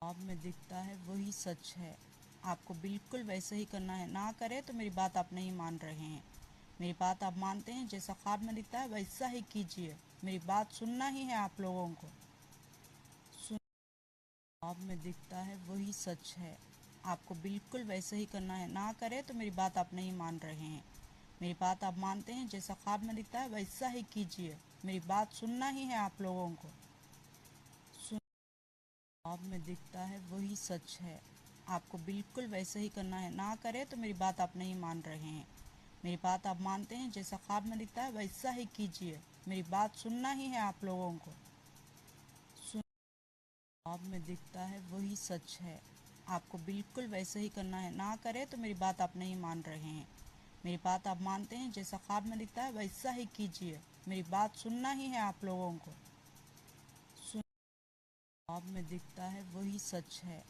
ख्वाब में दिखता है वही सच है। आपको बिल्कुल वैसे ही करना है, ना करे तो मेरी बात आप नहीं मान रहे हैं। मेरी बात आप मानते हैं, जैसा ख्वाब में दिखता है वैसा ही कीजिए। मेरी बात सुनना ही है आप लोगों को। सुन ख्वाब में दिखता है वही सच है। आपको बिल्कुल वैसे ही करना है, ना करे तो मेरी बात आप नहीं मान रहे हैं। मेरी बात आप मानते हैं, जैसा ख्वाब में दिखता है वैसा ही कीजिए। मेरी बात सुनना ही है आप लोगों को। ख्वाब में दिखता है वही सच है। आपको बिल्कुल वैसे ही करना है, ना करे तो मेरी बात आप नहीं मान रहे हैं। मेरी बात आप मानते हैं, जैसा ख्वाब में दिखता है वैसा ही कीजिए। मेरी बात सुनना ही है आप लोगों को। ख्वाब में दिखता है वही सच है। आपको बिल्कुल वैसे ही करना है, ना करे तो मेरी बात आप नहीं मान रहे हैं। मेरी बात आप मानते हैं, जैसा ख्वाब में दिखता है वैसा ही कीजिए। मेरी बात सुनना ही है आप लोगों को। ख्वाब में दिखता है वही सच है।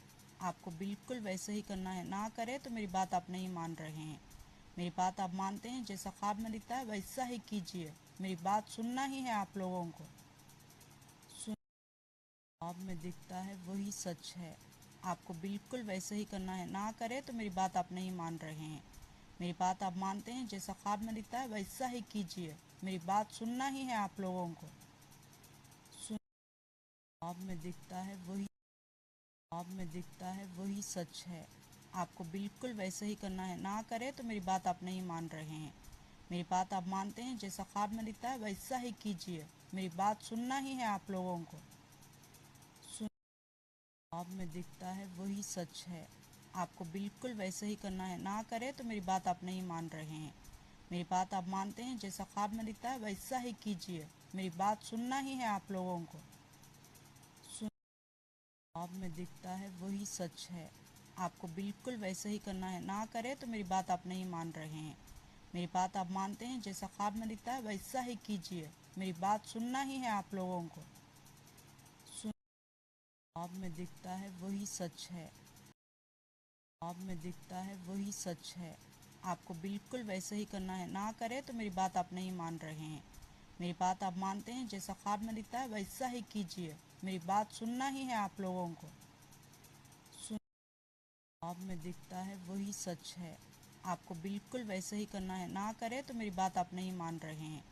आपको बिल्कुल वैसे ही करना है, ना करे तो मेरी बात आप नहीं मान रहे हैं। मेरी बात आप मानते हैं, जैसा ख्वाब में दिखता है वैसा ही कीजिए। मेरी बात सुनना ही है आप लोगों को। ख्वाब में दिखता है वही सच है। आपको बिल्कुल वैसे ही करना है, ना करे तो मेरी बात आप नहीं मान रहे हैं। मेरी बात आप मानते हैं, जैसा ख्वाब में दिखता है वैसा ही कीजिए। मेरी बात सुनना ही है आप लोगों को। ख्वाब में दिखता है वही ख्वाब में दिखता है वही सच है। आपको बिल्कुल वैसे ही करना है, ना करे तो मेरी बात आप नहीं मान रहे हैं। मेरी बात आप मानते हैं, जैसा ख्वाब में दिखता है वैसा ही कीजिए। मेरी बात सुनना ही है आप लोगों को। ख्वाब में दिखता है वही सच है। आपको बिल्कुल वैसे ही करना है, ना करे तो मेरी बात आप नहीं मान रहे हैं। मेरी बात आप मानते हैं, जैसा ख्वाब में दिखता है वैसा ही कीजिए। मेरी बात सुनना ही है आप लोगों को। ख्वाब में दिखता है वही सच है। आपको बिल्कुल वैसे ही करना है, ना करे तो मेरी बात आप नहीं मान रहे हैं। मेरी बात आप मानते हैं, जैसा ख्वाब में दिखता है वैसा ही कीजिए। मेरी बात सुनना ही है आप लोगों को। ख्वाब में दिखता है वही सच है। ख्वाब में दिखता है वही सच है। आपको बिल्कुल वैसे ही करना है, ना करे तो मेरी बात आप नहीं मान रहे हैं। मेरी बात आप मानते हैं, जैसा ख्वाब में दिखता है वैसा ही कीजिए। मेरी बात सुनना ही है आप लोगों को। ख्वाब में दिखता है वही सच है। आपको बिल्कुल वैसे ही करना है, ना करे तो मेरी बात आप नहीं मान रहे हैं।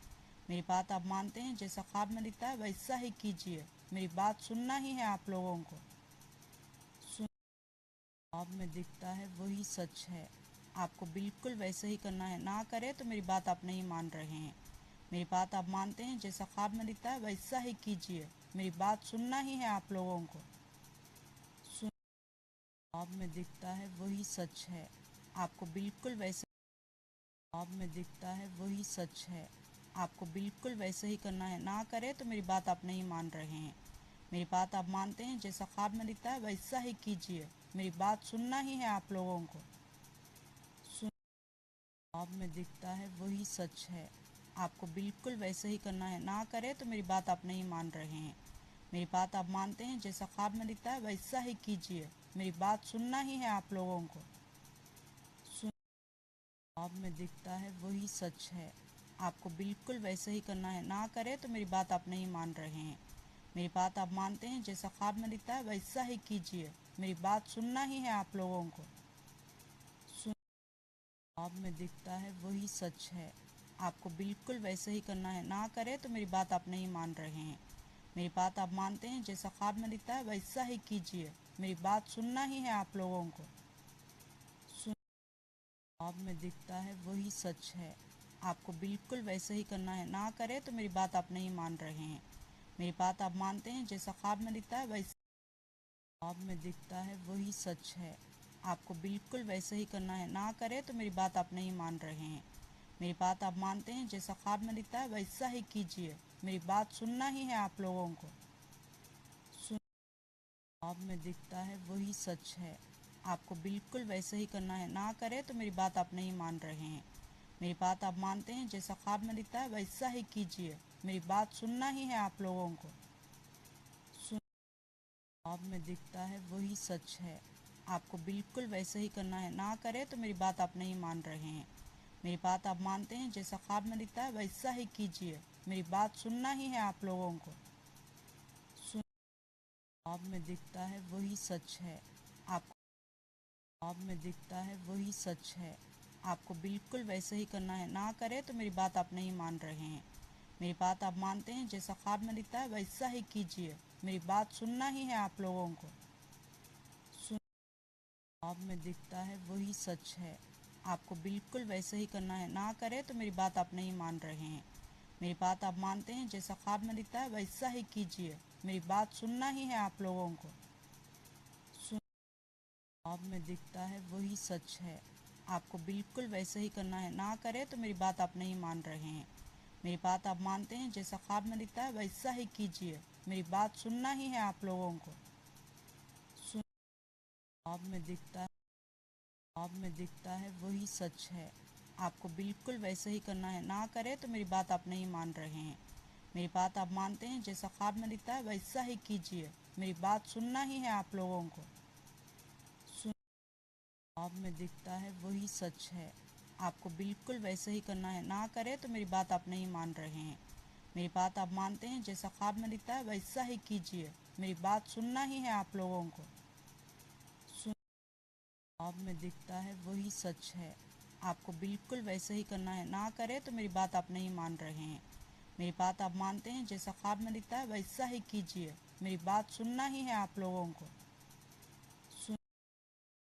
मेरी बात आप मानते हैं, जैसा ख्वाब में दिखता है वैसा ही कीजिए। मेरी बात सुनना ही है आप लोगों को। ख्वाब में दिखता है वही सच है। आपको बिल्कुल वैसे ही करना है, ना करे तो मेरी बात आप नहीं मान रहे हैं। मेरी बात आप मानते हैं, जैसा ख्वाब में दिखता है वैसा ही कीजिए। मेरी बात सुनना ही है आप लोगों को। ख्वाब में दिखता है वही सच है। आपको बिल्कुल वैसे ख्वाब में दिखता है वही सच है। आपको बिल्कुल वैसे ही करना है, ना करे तो मेरी बात आप नहीं मान रहे हैं। मेरी बात आप मानते हैं, जैसा ख्वाब में दिखता है वैसा ही कीजिए। मेरी बात सुनना ही है आप लोगों को। ख्वाब में दिखता है वही सच है। आपको बिल्कुल वैसे ही करना है, ना करे तो मेरी बात आप नहीं मान रहे हैं। मेरी बात आप मानते हैं, जैसा ख्वाब में दिखता है वैसा ही कीजिए। मेरी बात सुनना ही है आप लोगों को। ख्वाब में दिखता है वही सच है। आपको बिल्कुल वैसे ही करना है, ना करे तो मेरी बात आप नहीं मान रहे हैं। मेरी बात आप मानते हैं, जैसा ख्वाब में दिखता है वैसा ही कीजिए। मेरी बात सुनना ही है आप लोगों को। ख्वाब में दिखता है वही सच है। आपको बिल्कुल वैसे ही करना है, ना करे तो मेरी बात आप नहीं मान रहे हैं। मेरी बात आप मानते हैं, जैसा ख्वाब में दिखता है वैसा ही कीजिए। मेरी बात सुनना ही है आप लोगों को। ख्वाब में दिखता है वही सच है। आपको बिल्कुल वैसे ही करना है, ना करे तो मेरी बात आप नहीं मान रहे हैं। मेरी बात आप मानते हैं, जैसा ख्वाब में दिखता है वैसा ख्वाब में दिखता है वही सच है। आपको बिल्कुल वैसे ही करना है, ना करे तो मेरी बात आप नहीं मान रहे हैं। मेरी बात आप मानते हैं, जैसा ख्वाब में दिखता है वैसा ही कीजिए। मेरी बात सुनना ही है आप लोगों को। ख्वाब में दिखता है वही सच है। आपको बिल्कुल वैसे ही करना है, ना करे तो मेरी बात आप नहीं मान रहे हैं। मेरी बात आप मानते हैं, जैसा ख्वाब में दिखता है वैसा ही कीजिए। मेरी बात सुनना ही है आप लोगों को। ख्वाब में दिखता है वही सच है। आपको बिल्कुल वैसे ही करना है, ना करे तो मेरी बात आप नहीं मान रहे हैं। मेरी बात आप मानते हैं, जैसा ख्वाब में दिखता है वैसा ही कीजिए। मेरी बात सुनना ही है आप लोगों को। ख्वाब में दिखता है वही सच है। आपको ख्वाब में दिखता है वही सच है। आपको बिल्कुल वैसे ही करना है। ना करे तो मेरी बात आप नहीं मान रहे हैं। मेरी बात आप मानते हैं, जैसा ख्वाब में दिखता है वैसा ही कीजिए। मेरी बात सुनना ही है आप लोगों को। ख्वाब में दिखता है वही सच है। आपको बिल्कुल वैसे ही करना है। ना करे तो मेरी बात आप नहीं मान रहे हैं। मेरी बात आप मानते हैं, जैसा ख्वाब में दिखता है वैसा ही कीजिए। मेरी बात सुनना ही है आप लोगों को। ख्वाब में दिखता है वही सच है। आपको बिल्कुल वैसे ही करना है। ना करे तो मेरी बात आप नहीं मान रहे हैं। मेरी बात आप मानते हैं, जैसा ख्वाब में दिखता है वैसा ही कीजिए। मेरी बात सुनना ही है आप लोगों को। ख्वाब में दिखता है ख्वाब में दिखता है वही सच है। आपको बिल्कुल वैसे ही करना है। ना करे तो मेरी बात आप नहीं मान रहे हैं। मेरी बात आप मानते हैं, जैसा ख्वाब में दिखता है वैसा ही कीजिए। मेरी बात सुनना ही है आप लोगों को। ख्वाब में दिखता है वही सच है। आपको बिल्कुल वैसे ही करना है। ना करे तो मेरी बात आप नहीं मान रहे हैं। मेरी बात आप मानते हैं, जैसा ख्वाब में दिखता है वैसा ही कीजिए। मेरी बात सुनना ही है आप लोगों को। ख्वाब में दिखता है वही सच है। आपको बिल्कुल वैसे ही करना है। ना करे तो मेरी बात आप नहीं मान रहे हैं। मेरी बात आप मानते हैं, जैसा ख्वाब में दिखता है वैसा ही कीजिए। मेरी बात सुनना ही है आप लोगों को।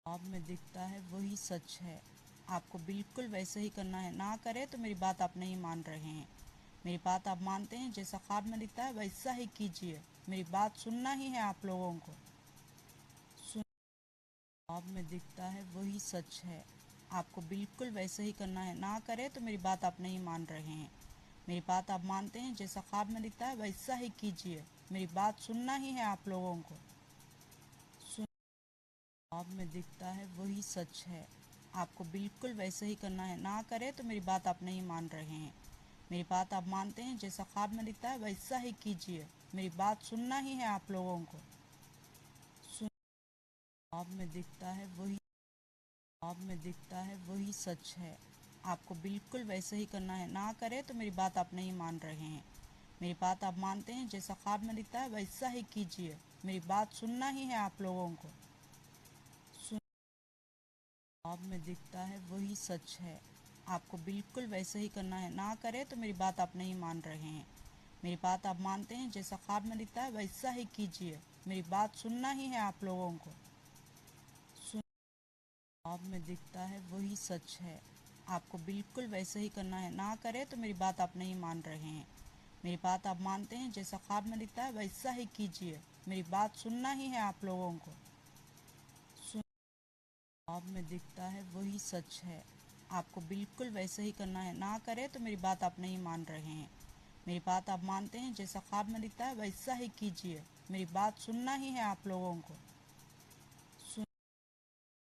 ख्वाब में दिखता है वही सच है। आपको बिल्कुल वैसे ही करना है। ना करे तो मेरी बात आप नहीं मान रहे हैं। मेरी बात आप मानते हैं, जैसा ख्वाब में दिखता है वैसा ही कीजिए। मेरी बात सुनना ही है आप लोगों को। ख्वाब में दिखता है वही सच है। आपको बिल्कुल वैसे ही करना है। ना करे तो मेरी बात आप नहीं मान रहे हैं। मेरी बात आप मानते हैं, जैसा ख्वाब में दिखता है वैसा ही कीजिए। मेरी बात सुनना ही है आप लोगों को। ख्वाब में दिखता है वही सच है। आपको बिल्कुल वैसे ही करना है। ना करे तो मेरी बात आप नहीं मान रहे हैं। मेरी बात आप मानते हैं, जैसा ख्वाब में दिखता है वैसा ही कीजिए। मेरी बात सुनना ही है आप लोगों को। ख्वाब में दिखता है वही ख्वाब में दिखता है वही सच है। आपको बिल्कुल वैसे ही करना है। ना करे तो मेरी बात आप नहीं मान रहे हैं। मेरी बात आप मानते हैं, जैसा ख्वाब में दिखता है वैसा ही कीजिए। मेरी बात सुनना ही है आप लोगों को। ख्वाब में दिखता है वही सच है। आपको बिल्कुल वैसे ही करना है। ना करे तो मेरी बात आप नहीं मान रहे हैं। मेरी बात आप मानते हैं, जैसा ख्वाब में दिखता है वैसा ही कीजिए। मेरी बात सुनना ही है आप लोगों को। ख्वाब में दिखता है वही सच है। आपको बिल्कुल वैसे ही करना है। ना करे तो मेरी बात आप नहीं मान रहे हैं। मेरी बात आप मानते हैं, जैसा ख्वाब में दिखता है वैसा ही कीजिए। मेरी बात सुनना ही है आप लोगों को। ख्वाब में दिखता है वही सच है। आपको बिल्कुल वैसे ही करना है। ना करे तो मेरी बात आप नहीं मान रहे हैं। मेरी बात आप मानते हैं, जैसा ख्वाब में दिखता है वैसा ही कीजिए। मेरी बात सुनना ही है आप लोगों को।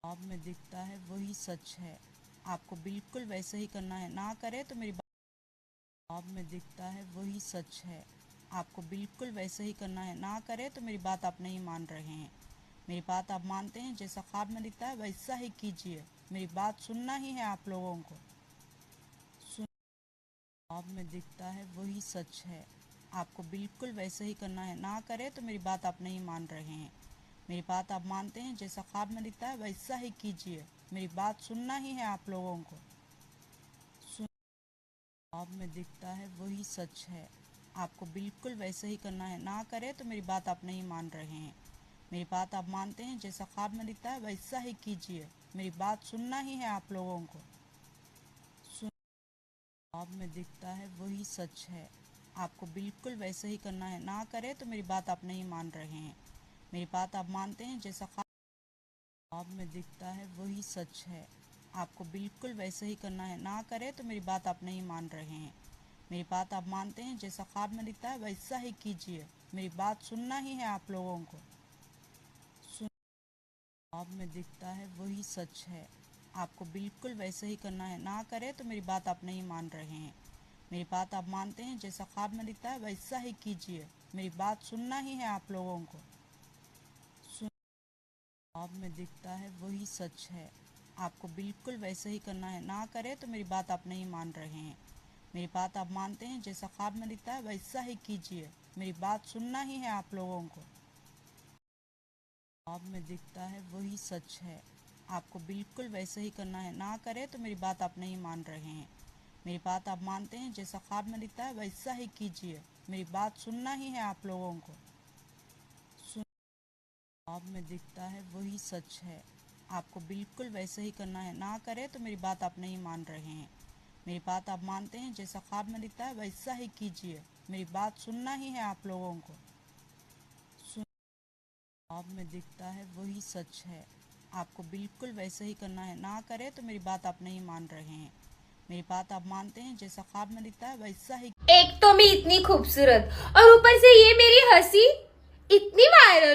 ख्वाब में दिखता है वही सच है। आपको बिल्कुल वैसे ही करना है। ना करे तो मेरी ख्वाब में दिखता है वही सच है। आपको बिल्कुल वैसे ही करना है। ना करे तो मेरी बात आप नहीं मान रहे हैं। मेरी बात आप मानते हैं, जैसा ख्वाब में दिखता है वैसा ही कीजिए। मेरी बात सुनना ही है आप लोगों को। ख्वाब में दिखता है वही सच है। आपको बिल्कुल वैसे ही करना है। ना करे तो मेरी बात आप नहीं मान रहे हैं। मेरी बात आप मानते हैं, जैसा ख्वाब में दिखता है वैसा ही कीजिए। मेरी बात सुनना ही है आप लोगों को। ख्वाब में दिखता है वही सच है। आपको बिल्कुल वैसे ही करना है। ना करे तो मेरी बात आप नहीं मान रहे हैं। मेरी बात आप मानते हैं, जैसा ख्वाब में दिखता है वैसा ही कीजिए। मेरी बात सुनना ही है आप लोगों को। ख्वाब में दिखता है वही सच है। आपको बिल्कुल वैसे ही करना है। ना करे तो मेरी बात आप नहीं मान रहे हैं। मेरी बात आप मानते हैं, जैसा ख्वाब में दिखता है वही सच है। आपको बिल्कुल वैसे ही करना है। ना करे तो मेरी बात आप नहीं मान रहे हैं। मेरी बात आप मानते हैं, जैसा ख्वाब में दिखता है वैसा ही कीजिए। मेरी बात सुनना ही है आप लोगों को। ख्वाब में दिखता है वही सच है। आपको बिल्कुल वैसे ही करना है। ना करे तो मेरी बात आप नहीं मान रहे हैं। मेरी बात आप मानते हैं, जैसा ख्वाब में दिखता है वैसा ही कीजिए। मेरी बात सुनना ही है आप लोगों को। ख्वाब में दिखता है वही सच है। आपको बिल्कुल वैसे ही करना है। ना करे तो मेरी बात आप नहीं मान रहे हैं। मेरी बात आप मानते हैं, जैसा ख्वाब में दिखता है वैसा ही कीजिए। मेरी बात सुनना ही है आप लोगों को। ख्वाब में दिखता है वही सच है। आपको बिल्कुल वैसे ही करना है। ना करे तो मेरी बात आप नहीं मान रहे हैं। मेरी बात आप मानते हैं, जैसा ख्वाब में दिखता है वैसा ही कीजिए। मेरी बात सुनना ही है आप लोगों को। ख्वाब में दिखता है वही सच है। आपको बिल्कुल वैसे ही करना है। ना करे तो मेरी बात आप नहीं मान रहे हैं। मेरी बात आप मानते हैं, जैसा ख्वाब में दिखता है वैसा ही कीजिए। मेरी बात सुनना ही है आप लोगों को। ख्वाब में दिखता है वही सच है। आपको बिल्कुल वैसे ही करना है। ना करे तो मेरी बात आप नहीं मान रहे हैं। मेरी बात आप मानते हैं, जैसा ख्वाब में दिखता है वैसा ही। एक तो मैं इतनी खूबसूरत और ऊपर से ये मेरी हंसी इतनी वायरल।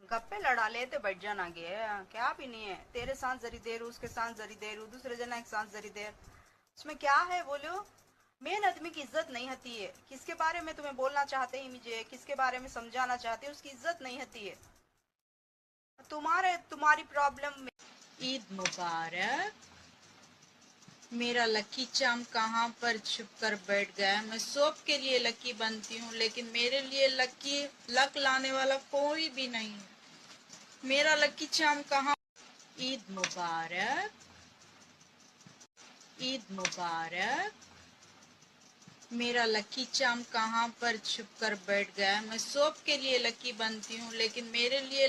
गप्पे लड़ा ले तो बैठ जाना गया क्या भी नहीं है। तेरे साथ जरी देर उसके साथ जरी देर दूसरे जना एक साथ जरी देर उसमें क्या है बोलो। मेन आदमी की इज्जत नहीं होती है। किसके बारे में तुम्हें बोलना चाहते हैं, मुझे किसके बारे में समझाना चाहते हैं, उसकी इज्जत नहीं होती है। तुम्हारी प्रॉब्लम में। ईद मुबारक। मेरा लकी चार्म कहाँ पर छुप कर बैठ गया। मैं सब के लिए लकी बनती हूँ, लेकिन मेरे लिए लक लाने वाला कोई भी नहीं है। मेरा लकी चार्म कहाँ। ईद मुबारक। ईद मुबारक। मेरा लकी चार्म कहाँ पर छुप कर बैठ गया। मैं सब के लिए लकी बनती हूँ, लेकिन मेरे लिए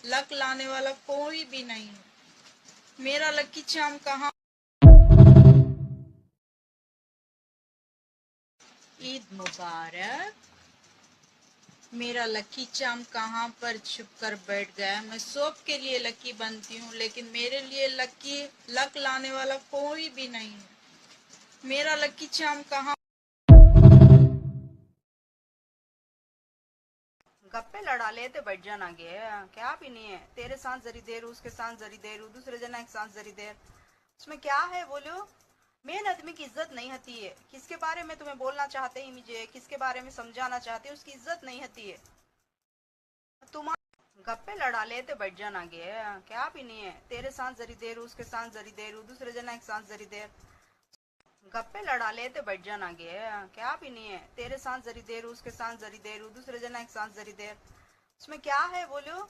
लक लाने वाला कोई भी नहीं है। मेरा लकी चार्म कहाँ। ईद मुबारक। मेरा लकी चार्म कहाँ पर छुप कर बैठ गया। मैं सब के लिए लकी बनती हूँ, लेकिन मेरे लिए लक लाने वाला कोई भी नहीं है। मेरा लकी चार्म कहाँ। गप्पे लड़ा ले तो बैठ जाना गया क्या भी नहीं है। तेरे साथ जरी देर उसके साथ जरी देर दूसरे जना एक साथ जरी देर उसमें क्या है बोलो। मेन आदमी की इज्जत नहीं होती है। किसके बारे में तुम्हें बोलना चाहते हैं, मुझे किसके बारे में समझाना चाहते हैं, उसकी इज्जत नहीं होती है। गप्पे लड़ा ले तो बैठ जाना गया क्या भी नहीं है। तेरे साथ जरी देर उसके साथ जरी देर दूसरे जना एक साथ जरी देर गप्पे लड़ा ले तो बैठ जाना गया क्या भी नहीं है। तेरे साथ जरी देर उसके साथ जरी देर दूसरे जना एक साथ जरी देर उसमें क्या है बोलो।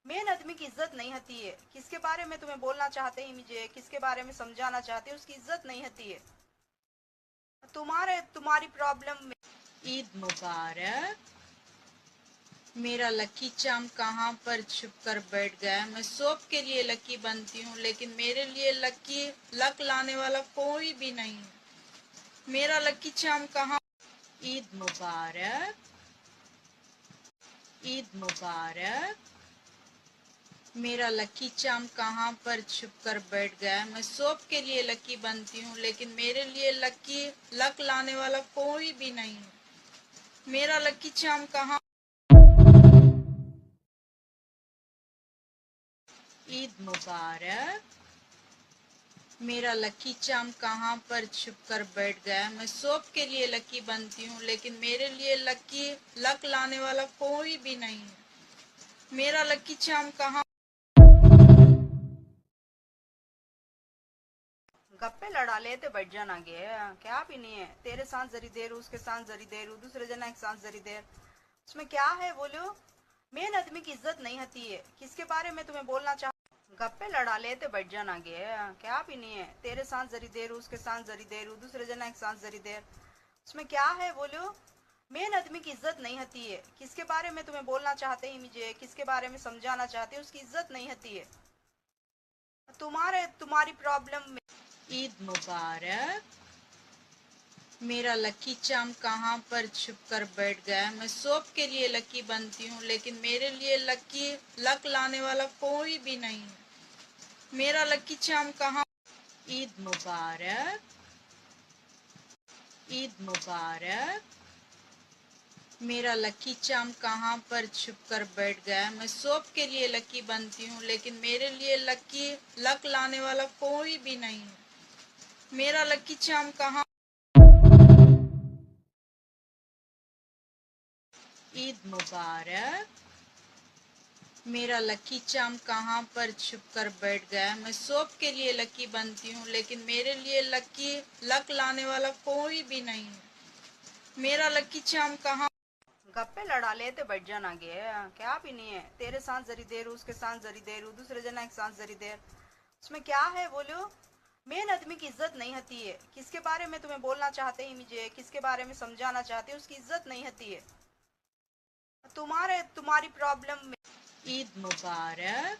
मेन आदमी की इज्जत नहीं होती है। किसके बारे में तुम्हें बोलना चाहते हैं, मुझे किसके बारे में समझाना चाहते हैं, उसकी इज्जत नहीं होती है। तुम्हारी प्रॉब्लम में। ईद मुबारक। मेरा लकी चार्म कहाँ पर छुप कर बैठ गया। मैं सब के लिए लकी बनती हूँ, लेकिन मेरे लिए लक लाने वाला कोई भी नहीं है। मेरा लकी चार्म कहाँ। ईद मुबारक। ईद मुबारक। मेरा लकी चार्म कहाँ पर छुप कर बैठ गया। मैं सब के लिए लकी बनती हूँ, लेकिन मेरे लिए लक लाने वाला कोई भी नहीं है। मेरा लकी चार्म कहाँ। ईद मुबारक। मेरा लकी चार्म कहाँ पर छुप कर बैठ गया। मैं सब के लिए लकी बनती हूँ, लेकिन मेरे लिए लक लाने वाला कोई भी नहीं है। मेरा लकी चार्म कहाँ। गप्पे लड़ा ले तो बैठ जाना गया क्या भी नहीं है। तेरे साथ जरी देर उसके साथ जरी देर दूसरे जना एक साथ जरी देर उसमें क्या है बोलो। मेन आदमी की इज्जत नहीं होती है। किसके बारे में तुम्हें बोलना चाह। गप्पे लड़ा ले तो बैठ जाना गया क्या भी नहीं है। तेरे साथ जरी देर उसके साथ जरी देर दूसरे जना एक साथ जरी देर उसमें क्या है बोलो। मेन आदमी की इज्जत नहीं होती है। किसके बारे में तुम्हें बोलना चाहते हैं, मुझे किसके बारे में समझाना चाहते हैं, उसकी इज्जत नहीं होती है। तुम्हारी प्रॉब्लम में। ईद मुबारक। मेरा लकी चार्म कहाँ पर छुप कर बैठ गया। मैं सब के लिए लकी बनती हूँ, लेकिन मेरे लिए लक लाने वाला कोई भी नहीं है। मेरा लकी चार्म कहाँ। ईद मुबारक। ईद मुबारक। मेरा लकी चार्म कहाँ पर छुप कर बैठ गया। मैं सब के लिए लकी बनती हूँ, लेकिन मेरे लिए लक लाने वाला कोई भी नहीं है। मेरा लकी चार्म कहाँ। ईद मुबारक। मेरा लकी चार्म कहाँ पर छुप कर बैठ गया। मैं सब के लिए लकी बनती हूँ, लेकिन मेरे लिए लक लाने वाला कोई भी नहीं है। मेरा लकी चार्म कहाँ। गप्पे लड़ा लेते बैठ जाना गे। क्या भी नहीं है, तेरे साथ जरी देर उसके साथ जरी देर दूसरे जना के साथ जरी देर, उसमें क्या है बोलो। मेन आदमी की इज्जत नहीं होती है। किसके बारे में तुम्हें बोलना चाहते हैं मुझे, किसके बारे में समझाना चाहते हैं, उसकी इज्जत नहीं होती है। तुम्हारी प्रॉब्लम में। ईद मुबारक।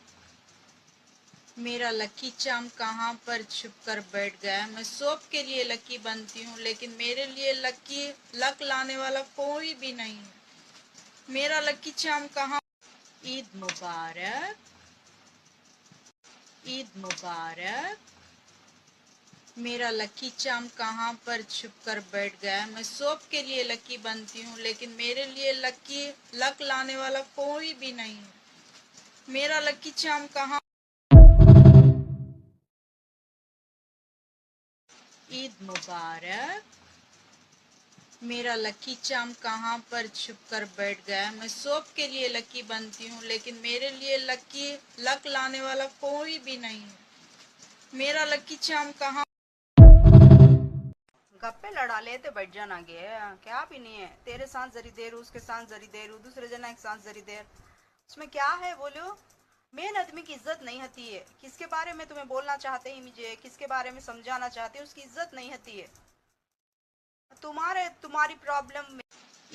मेरा लकी चार्म कहाँ पर छुप कर बैठ गया। मैं सबके लिए लकी बनती हूँ, लेकिन मेरे लिए लकी लक लाने वाला कोई भी नहीं है। मेरा लकी चार्म कहाँ। ईद मुबारक। ईद मुबारक। मेरा लकी चार्म कहाँ पर छुप कर बैठ गया। मैं सबके लिए लकी बनती हूँ, लेकिन मेरे लिए लकी लक लाने वाला कोई भी नहीं है। मेरा लकी चार्म कहाँ। ईद मुबारक। मेरा लकी चार्म कहाँ पर छुप कर बैठ गया। मैं सबके लिए लकी बनती हूँ, लेकिन मेरे लिए लकी लक लाने वाला कोई भी नहीं है। मेरा लकी चार्म कहाँ। गप्पे लड़ा लेते बैठ जाना गे। क्या भी नहीं है, तेरे साथ जरी देर उसके साथ जरी देर दूसरे जना के साथ जरी देर, उसमें क्या है बोलो। मेन आदमी की इज्जत नहीं होती है। किसके बारे में तुम्हें बोलना चाहते हैं मुझे, किसके बारे में समझाना चाहते हैं, उसकी इज्जत नहीं होती है। तुम्हारी प्रॉब्लम में।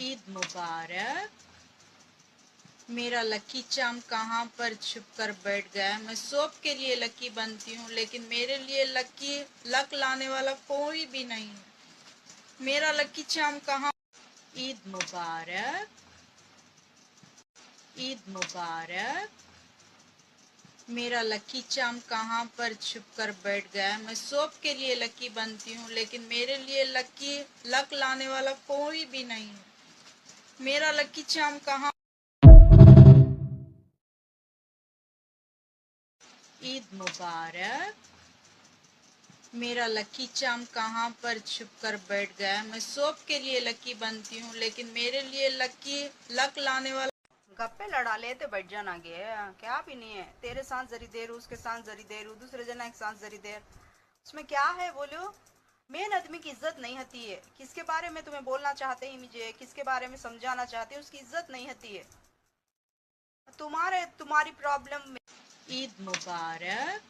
ईद मुबारक। मेरा लकी चार्म कहाँ पर छुप कर बैठ गया। मैं सबके लिए लकी बनती हूँ, लेकिन मेरे लिए लकी लक लाने वाला कोई भी नहीं है। मेरा लकी चार्म कहाँ। ईद मुबारक। ईद मुबारक। मेरा लकी चार्म कहाँ पर छुप कर बैठ गया। मैं सबके लिए लकी बनती हूँ, लेकिन मेरे लिए लकी लक लाने वाला कोई भी नहीं है। मेरा लकी चार्म कहाँ। ईद मुबारक। मेरा लकी चार्म कहाँ पर छुप कर बैठ गया। मैं सबके लिए लकी बनती हूँ, लेकिन मेरे लिए लकी लक लाने वाला। गप्पे लड़ा लेते बैठ जाना गे। क्या भी नहीं है, तेरे साथ जरी देर उसके साथ जरी देर दूसरे जना के साथ जरी देर, उसमें क्या है बोलो। मेन आदमी की इज्जत नहीं होती है। किसके बारे में तुम्हें बोलना चाहते हैं मुझे, किसके बारे में समझाना चाहते हैं, उसकी इज्जत नहीं होती है। तुम्हारी प्रॉब्लम में। ईद मुबारक।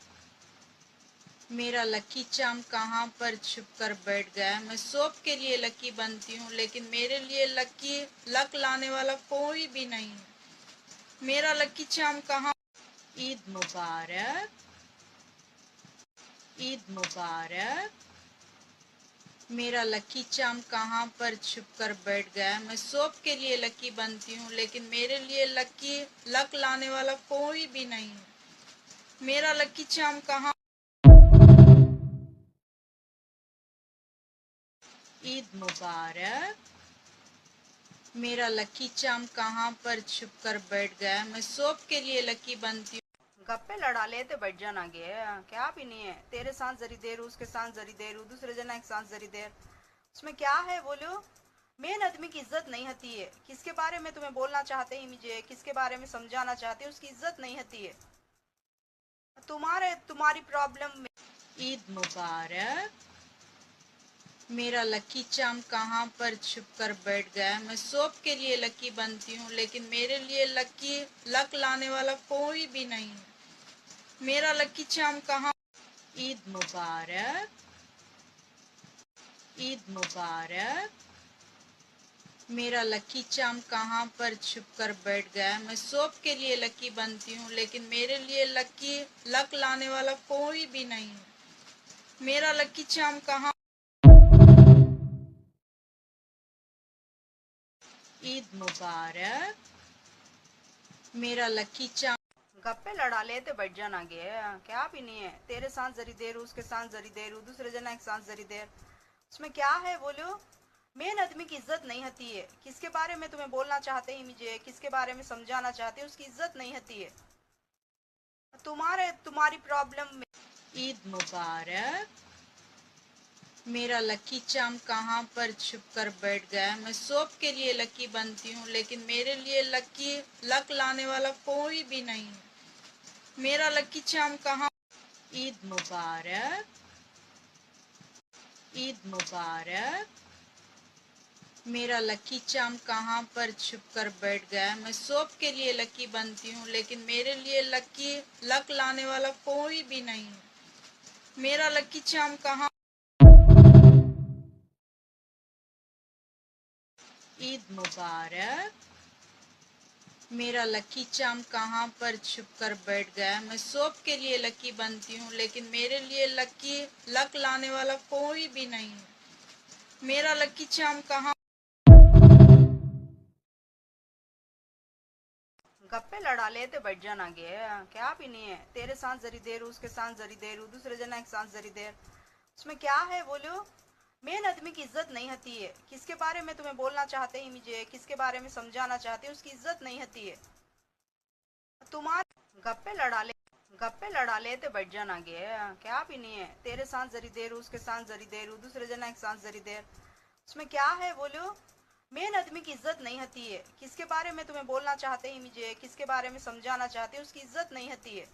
मेरा लकी चार्म कहाँ पर छुप कर बैठ गया। मैं सबके लिए लकी बनती हूँ, लेकिन मेरे लिए लकी लक लाने वाला कोई भी नहीं है। मेरा लकी चार्म कहाँ। ईद मुबारक। ईद मुबारक। मेरा लकी चार्म कहाँ पर छुप कर बैठ गया। मैं सबके लिए लकी बनती हूँ, लेकिन मेरे लिए लकी लक लाने वाला कोई भी नहीं है। मेरा लकी चार्म कहाँ। ईद मुबारक। मेरा लकी चार्म कहाँ पर छुप कर बैठ गया। मैं सबके लिए लकी बनती हूँ। गप्पे लड़ा लेते बैठ जाना गे। क्या भी नहीं है, तेरे साथ जरी देर उसके साथ जरी देर दूसरे जना के साथ जरी देर, उसमें क्या है बोलो। मेन आदमी की इज्जत नहीं होती है। किसके बारे में तुम्हें बोलना चाहते हैं मुझे, किसके बारे में समझाना चाहते हैं, उसकी इज्जत नहीं होती है। तुम्हारी प्रॉब्लम में। ईद मुबारक। मेरा लकी चार्म कहाँ पर छुप कर बैठ गया। मैं सबके लिए लकी बनती हूँ, लेकिन मेरे लिए लकी लक लाने वाला कोई भी नहीं है। मेरा लकी चार्म कहाँ। ईद मुबारक। ईद मुबारक। मेरा लकी चार्म कहाँ पर छुप कर बैठ गया। मैं सबके लिए लकी बनती हूँ, लेकिन मेरे लिए लकी लक लाने वाला कोई भी नहीं है। मेरा लकी चार्म कहाँ। ईद मुबारक। मेरा लकी चार्म। गप्पे लड़ा लेते बैठ जाना गे। क्या भी नहीं है, तेरे साथ जरी देर उसके साथ जरी देर दूसरे जना के साथ जरी देर, उसमें क्या है बोलो। मेन आदमी की इज्जत नहीं होती है। किसके बारे में तुम्हें बोलना चाहते हैं मुझे, किसके बारे में समझाना चाहते हैं, उसकी इज्जत नहीं होती है। तुम्हारी प्रॉब्लम में। ईद मुबारक। मेरा लकी चार्म कहाँ पर छुप कर बैठ गया। मैं सबके लिए लकी बनती हूँ, लेकिन मेरे लिए लकी लक लाने वाला कोई भी नहीं है। मेरा लकी चार्म कहाँ। ईद मुबारक। ईद मुबारक। मेरा लकी चार्म कहाँ पर छुप कर बैठ गया। मैं सब के लिए लकी बनती हूँ, लेकिन मेरे लिए लकी लक लाने वाला कोई भी नहीं है। मेरा लकी चार्म कहाँ। ईद मुबारक। मेरा लकी चार्म कहाँ पर छुप कर बैठ गया। मैं सब के लिए लकी बनती हूँ, लेकिन मेरे लिए लकी लक लाने वाला कोई भी नहीं है। मेरा लकी चार्म कहाँ। गप्पे लड़ा लेते बैठ जाना गे। क्या भी नहीं है, तेरे साथ जरी देर उसके साथ जरी देर दूसरे जना एक साथ जरी देर, उसमें क्या है बोलो। मेन आदमी की इज्जत नहीं होती है। किसके बारे में तुम्हें बोलना चाहते हैं मुझे, किसके बारे में समझाना चाहते हैं, उसकी इज्जत नहीं होती है। तुम्हारे गप्पे लड़ा लेते बैठ जाना गे। क्या भी नहीं है, तेरे साथ जरी देर उसके साथ जरी देर दूसरे जना एक साथ जरी देर, उसमें क्या है बोलो। मेन आदमी की इज्जत नहीं होती है। किसके बारे में तुम्हें बोलना चाहते हैं मुझे, किसके बारे में समझाना चाहते हैं, उसकी इज्जत नहीं होती है।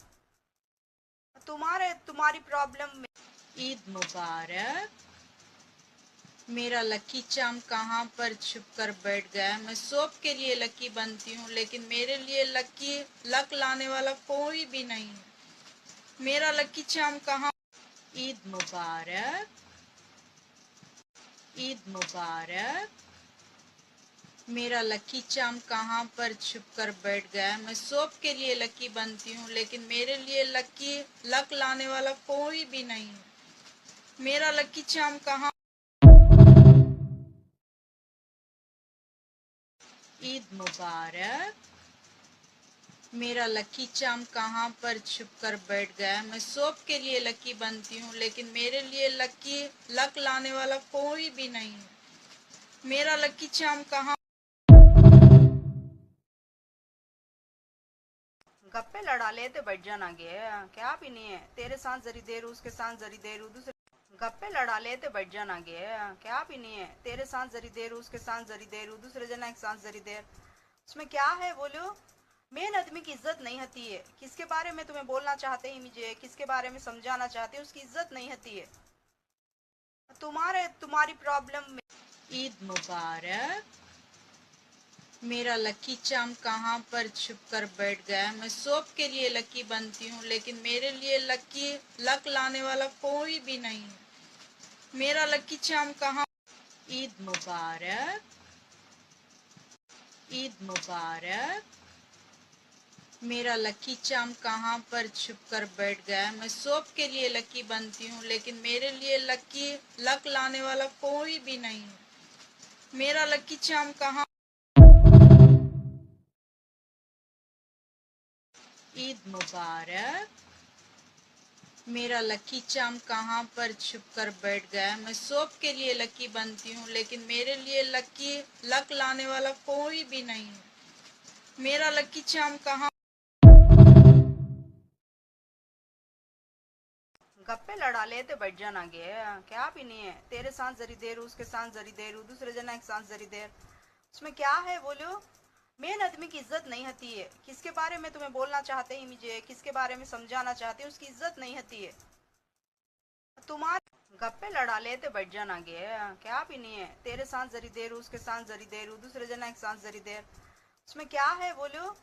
तुम्हारी प्रॉब्लम में। ईद मुबारक। मेरा लकी चार्म कहाँ पर छुप कर बैठ गया। मैं सब के लिए लकी बनती हूँ, लेकिन मेरे लिए लकी लक लाने वाला कोई भी नहीं है। मेरा लकी चार्म कहाँ। ईद मुबारक। ईद मुबारक। मेरा लकी चार्म कहाँ पर छुप कर बैठ गया। मैं सब के लिए लकी बनती हूँ, लेकिन मेरे लिए लकी लक लाने वाला कोई भी नहीं है। मेरा लकी चार्म कहाँ। ईद मुबारक। मेरा लकी चार्म कहाँ पर छुप कर बैठ गया। मैं सब के लिए लकी बनती हूँ, लेकिन मेरे लिए लकी लक लाने वाला कोई भी नहीं है। मेरा लकी चार्म कहाँ। गप्पे लड़ा लेते बैठ जाना गे। क्या भी नहीं है, तेरे साथ जरी देर उसके साथ जरी देर दूसरे। गप्पे लड़ा लेते बैठ जाना गे। क्या भी नहीं है, तेरे साथ जरी देर उसके साथ जरी देर दूसरे जना एक साथ जरी देर, उसमें क्या है बोलो। मेन आदमी की इज्जत नहीं होती है। किसके बारे में तुम्हें बोलना चाहते हैं मुझे, किसके बारे में समझाना चाहते हैं, उसकी इज्जत नहीं होती है। तुम्हारी प्रॉब्लम में। ईद मुबारक। मेरा लकी चार्म कहाँ पर छुप कर बैठ गया। मैं सब के लिए लकी बनती हूँ, लेकिन मेरे लिए लकी लक लाने वाला कोई भी नहीं है। मेरा लकी चार्म कहाँ। ईद मुबारक। ईद मुबारक। मेरा लकी चार्म कहाँ पर छुप कर बैठ गया। मैं सब के लिए लकी बनती हूँ, लेकिन मेरे लिए लकी लक लाने वाला कोई भी नहीं है। मेरा लकी चार्म कहाँ। ईद मुबारक। मेरा लकी चार्म कहाँ पर छुप कर बैठ गया। मैं सब के लिए लकी बनती हूँ, लेकिन मेरे लिए लकी लक लाने वाला कोई भी नहीं है। मेरा लकी चार्म कहाँ। गप्पे लड़ा लेते बैठ जाना गे। क्या भी नहीं है, तेरे साथ जरी देर उसके साथ जरी देर दूसरे जना एक साथ जरी देर, उसमें क्या है बोलो। मेन आदमी की इज्जत नहीं होती है। किसके बारे में तुम्हें बोलना चाहते हैं मुझे, किसके बारे में समझाना चाहते हैं, उसकी इज्जत नहीं होती है। गप्पे लड़ा लेते बैठ जाना गे। क्या भी नहीं है, तेरे साथ जरी देर उसके साथ जरी देर दूसरे जना एक साथ जरी देर, उसमें क्या है बोलो।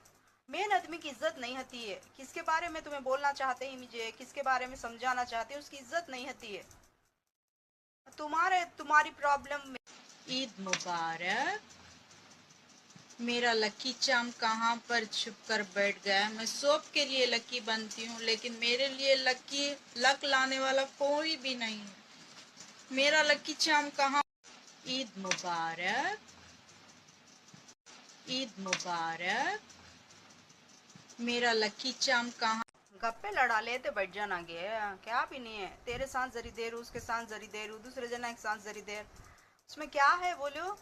मेन आदमी की इज्जत नहीं होती है। किसके बारे में तुम्हें बोलना चाहते हैं मुझे, किसके बारे में समझाना चाहते हैं, उसकी इज्जत नहीं होती है। तुम्हारी प्रॉब्लम में। ईद मुबारक। मेरा लकी चार्म कहाँ पर छुप कर बैठ गया। मैं सब के लिए लकी बनती हूँ, लेकिन मेरे लिए लकी लक लाने वाला कोई भी नहीं है। मेरा लकी चार्म कहाँ। ईद मुबारक। ईद मुबारक। मेरा लकी चार्म कहाँ। गप्पे लड़ा लेते बैठ जाना गे। क्या भी नहीं है, तेरे साथ जरी देर उसके साथ जरी देर दूसरे जना एक साथ जरी देर, उसमें क्या है बोलो।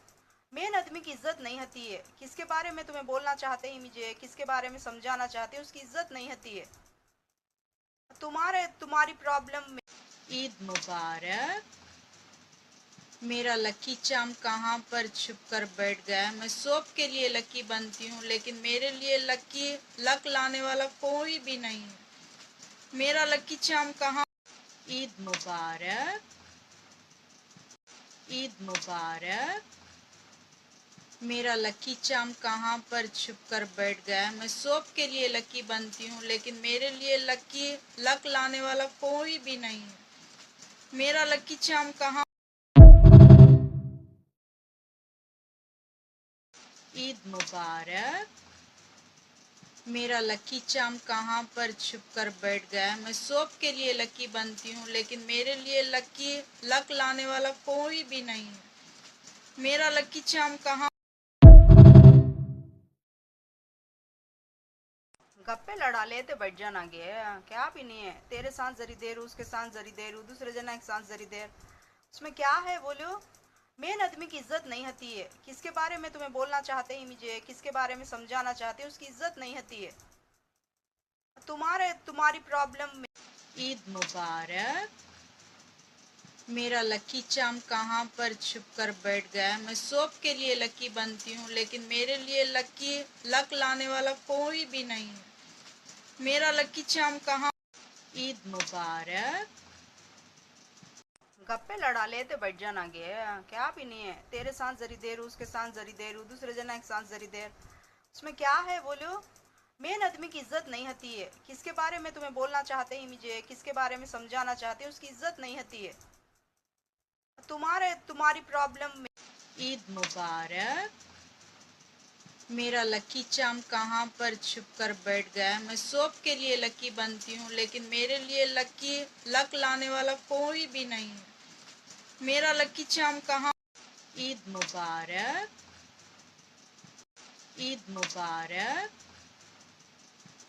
मेन आदमी की इज्जत नहीं होती है। किसके बारे में तुम्हें बोलना चाहते हैं मुझे, किसके बारे में समझाना चाहते हैं, उसकी इज्जत नहीं होती है। तुम्हारी प्रॉब्लम में। ईद मुबारक। मेरा लकी चार्म कहाँ पर छुप कर बैठ गया। मैं सब के लिए लकी बनती हूँ, लेकिन मेरे लिए लकी लक लाने वाला कोई भी नहीं है। मेरा लकी चार्म कहाँ। ईद मुबारक। ईद मुबारक। मेरा लकी चार्म कहाँ पर छुप कर बैठ गया है। मैं सबके लिए लकी बनती हूँ, लेकिन मेरे लिए लकी लक लाने वाला कोई भी नहीं है। मेरा लकी चार्म कहाँ। ईद मुबारक। मेरा लकी चार्म कहाँ पर छुप कर बैठ गया है। मैं सबके लिए लकी बनती हूँ, लेकिन मेरे लिए लकी लक लाने वाला कोई भी नहीं है। मेरा लकी चार्म कहाँ। गप्पे लड़ा लेते बैठ जाना गे, क्या भी नहीं है। तेरे साथ जरी देर हूँ, उसके साथ जरी देर हूँ, दूसरे जना के साथ जरी देर, उसमें क्या है बोलो। मेन आदमी की इज्जत नहीं होती है। किसके बारे में तुम्हें बोलना चाहते हैं मुझे, किसके बारे में समझाना चाहते हैं, उसकी इज्जत नहीं होती है। तुम्हारी प्रॉब्लम में। ईद मुबारक। मेरा लकी चार्म कहाँ पर छुप कर बैठ गया है। मैं सबके लिए लकी बनती हूँ, लेकिन मेरे लिए लकी लक लाने वाला कोई भी नहीं है। मेरा लकी चार्म कहाँ। ईद मुबारक। गप्पे लड़ा लेते बैठ जाना गे, क्या भी नहीं है। तेरे साथ जरी देर हूँ, उसके साथ जरी देर हूँ, दूसरे जना के साथ जरी देर, उसमें क्या है बोलो। मेन आदमी की इज्जत नहीं होती है। किसके बारे में तुम्हें बोलना चाहते हैं मुझे, किसके बारे में समझाना चाहते हैं, उसकी इज्जत नहीं होती है। तुम्हारी प्रॉब्लम में। ईद मुबारक। मेरा लकी चार्म कहाँ पर छुप कर बैठ गया है। मैं सबके लिए लकी बनती हूँ, लेकिन मेरे लिए लकी लक लाने वाला कोई भी नहीं है। मेरा लकी चार्म कहाँ। ईद मुबारक। ईद मुबारक।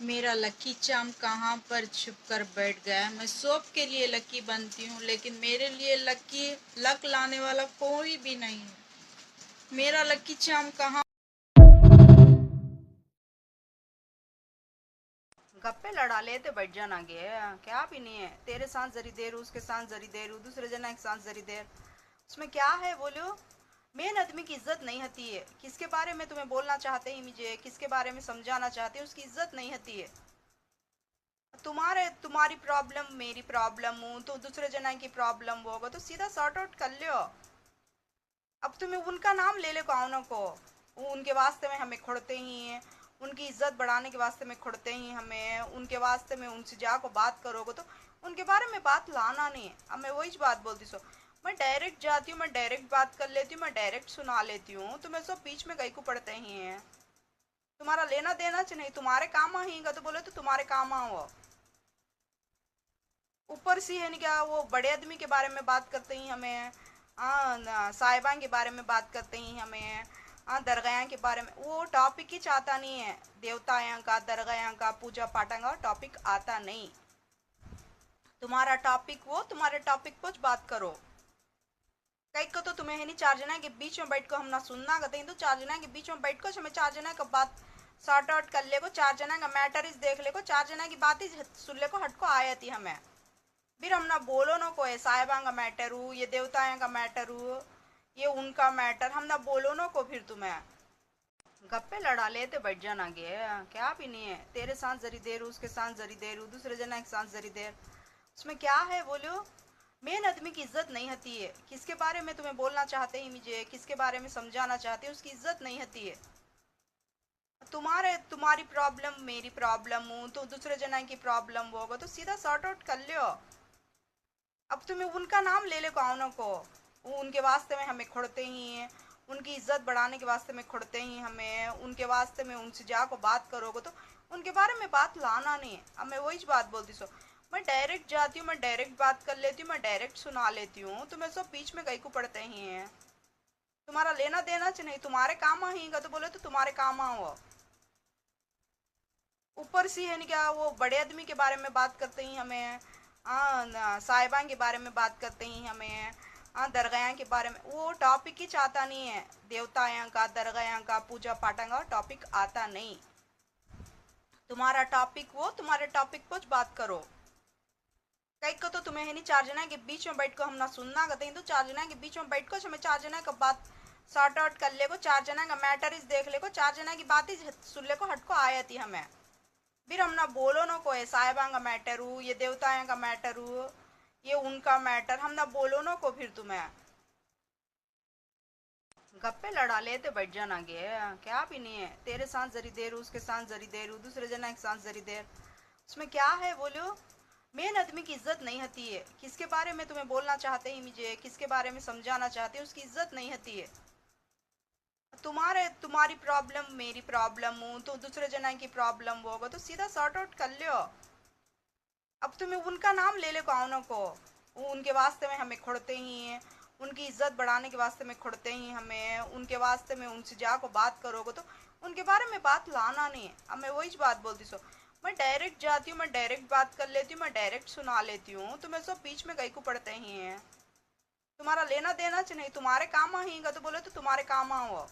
मेरा लकी चार्म कहाँ पर छुप कर बैठ गया है। मैं सबके लिए लकी बनती हूँ, लेकिन मेरे लिए लकी लक लाने वाला कोई भी नहीं है। मेरा लकी चार्म कहाँ। गप्पे लड़ा लेते बैठ जाना गे, क्या भी नहीं है। तेरे साथ जरी देर हूँ, उसके साथ जरी देर हूँ, दूसरे जना के साथ जरी देर, उसमें क्या है बोलो। मेन आदमी की इज्जत नहीं होती है। किसके बारे में तुम्हें बोलना चाहते हैं मुझे, किसके बारे में समझाना चाहते हैं, उसकी इज्जत नहीं होती है। तुम्हारी प्रॉब्लम मेरी प्रॉब्लम हूँ तो दूसरे जना की प्रॉब्लम होगा तो सीधा सॉर्ट आउट कर लियो। अब तुम्हें उनका नाम ले ले कौन को, वो उनके वास्ते में हमें खोड़ते ही हैं। उनकी इज्जत बढ़ाने के वास्ते में खोड़ते ही हमें, उनके वास्ते में उनसे जाको बात करोगे तो उनके बारे में बात लाना नहीं है। अब मैं वही बात बोलती सो, मैं डायरेक्ट जाती हूँ, मैं डायरेक्ट बात कर लेती हूँ, मैं डायरेक्ट सुना लेती हूँ, तो मैं सब बीच में कहीं को पड़ते ही हैं। तुम्हारा लेना देना नहीं, तुम्हारे काम आएगा तो बोले तो तुम्हारे काम आओ। ऊपर से है नहीं क्या, वो बड़े आदमी के बारे में बात करते ही हमें, साहिबा के बारे में बात करते ही हमें, दरगाह के बारे में। वो टॉपिक ही चाहता नहीं है। देवताओं का, दरगाह का, पूजा पाठ का टॉपिक आता नहीं। तुम्हारा टॉपिक वो, तुम्हारे टॉपिक पर बात करो। कई को तो तुम्हें है नहीं, चार जना के बीच में बैठ को हम ना सुनना कहते तो चार जना के बीच में बैठ को हमें चार जना का बात सॉर्ट आउट कर ले को, चार जना का मैटर इस देख ले को, चार जना की बात ही सुन ले को, हटको आया थी हमें। फिर हम ना बोलो ना को साहिबा का मैटर हूँ, ये देवताओं का मैटर हूँ, ये उनका मैटर, हम ना बोलो ना को फिर तुम्हें। गप्पे लड़ा लेते बैठ जाना गे, क्या भी नहीं है। तेरे साथ जरी देर हूँ, उसके साथ जरी देर हूँ, दूसरे जना के साथ जरी देर, उसमें क्या है बोलो। मेन आदमी की इज्जत नहीं होती है। किसके बारे में तुम्हें बोलना चाहते हैं मुझे, किसके बारे में समझाना चाहते हैं, उसकी इज्जत नहीं होती है। तुम्हारी प्रॉब्लम मेरी प्रॉब्लम हूँ तो दूसरे जना की प्रॉब्लम होगा तो सीधा सॉर्ट आउट कर लियो। अब तुम्हें उनका नाम ले ले कौन को, वो उनके वास्ते में हमें खोड़ते ही हैं। उनकी इज्जत बढ़ाने के वास्ते में खोड़ते ही हमें, उनके वास्ते में उनसे जाको बात करोगे तो उनके बारे में बात लाना नहीं है। अब मैं वही बात बोलती सो, मैं डायरेक्ट जाती हूँ, मैं डायरेक्ट बात कर लेती हूँ, मैं डायरेक्ट सुना लेती हूँ, तो मैं सब बीच में कहीं को पड़ते ही हैं। तुम्हारा लेना देना नहीं, तुम्हारे काम आएगा तो बोले तो तुम्हारे काम आओ। ऊपर से है नहीं क्या, वो बड़े आदमी के बारे में बात करते ही हमें, साहिबा के बारे में बात करते ही हमें, दरगाह के बारे में। वो टॉपिक ही चाहता नहीं है। देवताओं का, दरगाह का, पूजा पाठ का टॉपिक आता नहीं। तुम्हारा टॉपिक वो, तुम्हारे टॉपिक पर बात करो। कई को तो तुम्हें है नहीं, चार जना के बीच में बैठ को हम ना सुनना कहते तो चार जना के बीच में बैठ को हमें चार जना का बात सॉर्ट आउट कर ले को, चार जना का मैटर इस देख ले को, चार जना की बात ही सुन ले को, हटको आया थी हमें। फिर हम ना बोलो ना को साहिबा का मैटर हूँ, ये देवताओं का मैटर हूँ, ये उनका मैटर, हम ना बोलो ना को फिर तुम्हें। गप्पे लड़ा लेते बैठ जाना गे। क्या भी नहीं है, तेरे साथ जरी देर उसके साथ जरी देर दूसरे जना के साथ जरी देर, उसमें क्या है बोलो। मेन आदमी की इज्जत नहीं होती है। किसके बारे में तुम्हें बोलना चाहते हैं मुझे, किसके बारे में समझाना चाहते हैं, उसकी इज्जत नहीं होती है। तुम्हारी प्रॉब्लम मेरी प्रॉब्लम हूँ तो दूसरे जना की प्रॉब्लम होगा तो सीधा सॉर्ट आउट कर लो। अब तुम्हें उनका नाम ले ले कौनों को, वो उनके वास्ते में हमें खोड़ते ही हैं, उनकी इज्जत बढ़ाने के वास्ते में खोड़ते ही हमें, उनके वास्ते में उनसे जाको बात करोगे तो उनके बारे में बात लाना नहीं है। अब मैं वही बात बोलती सो, मैं डायरेक्ट जाती हूँ, मैं डायरेक्ट बात कर लेती हूँ, मैं डायरेक्ट सुना लेती हूँ, तुम्हें सब बीच में कहीं को पड़ते ही हैं। तुम्हारा लेना देना नहीं, तुम्हारे काम आएगा तो बोले तो तुम्हारे काम आओ।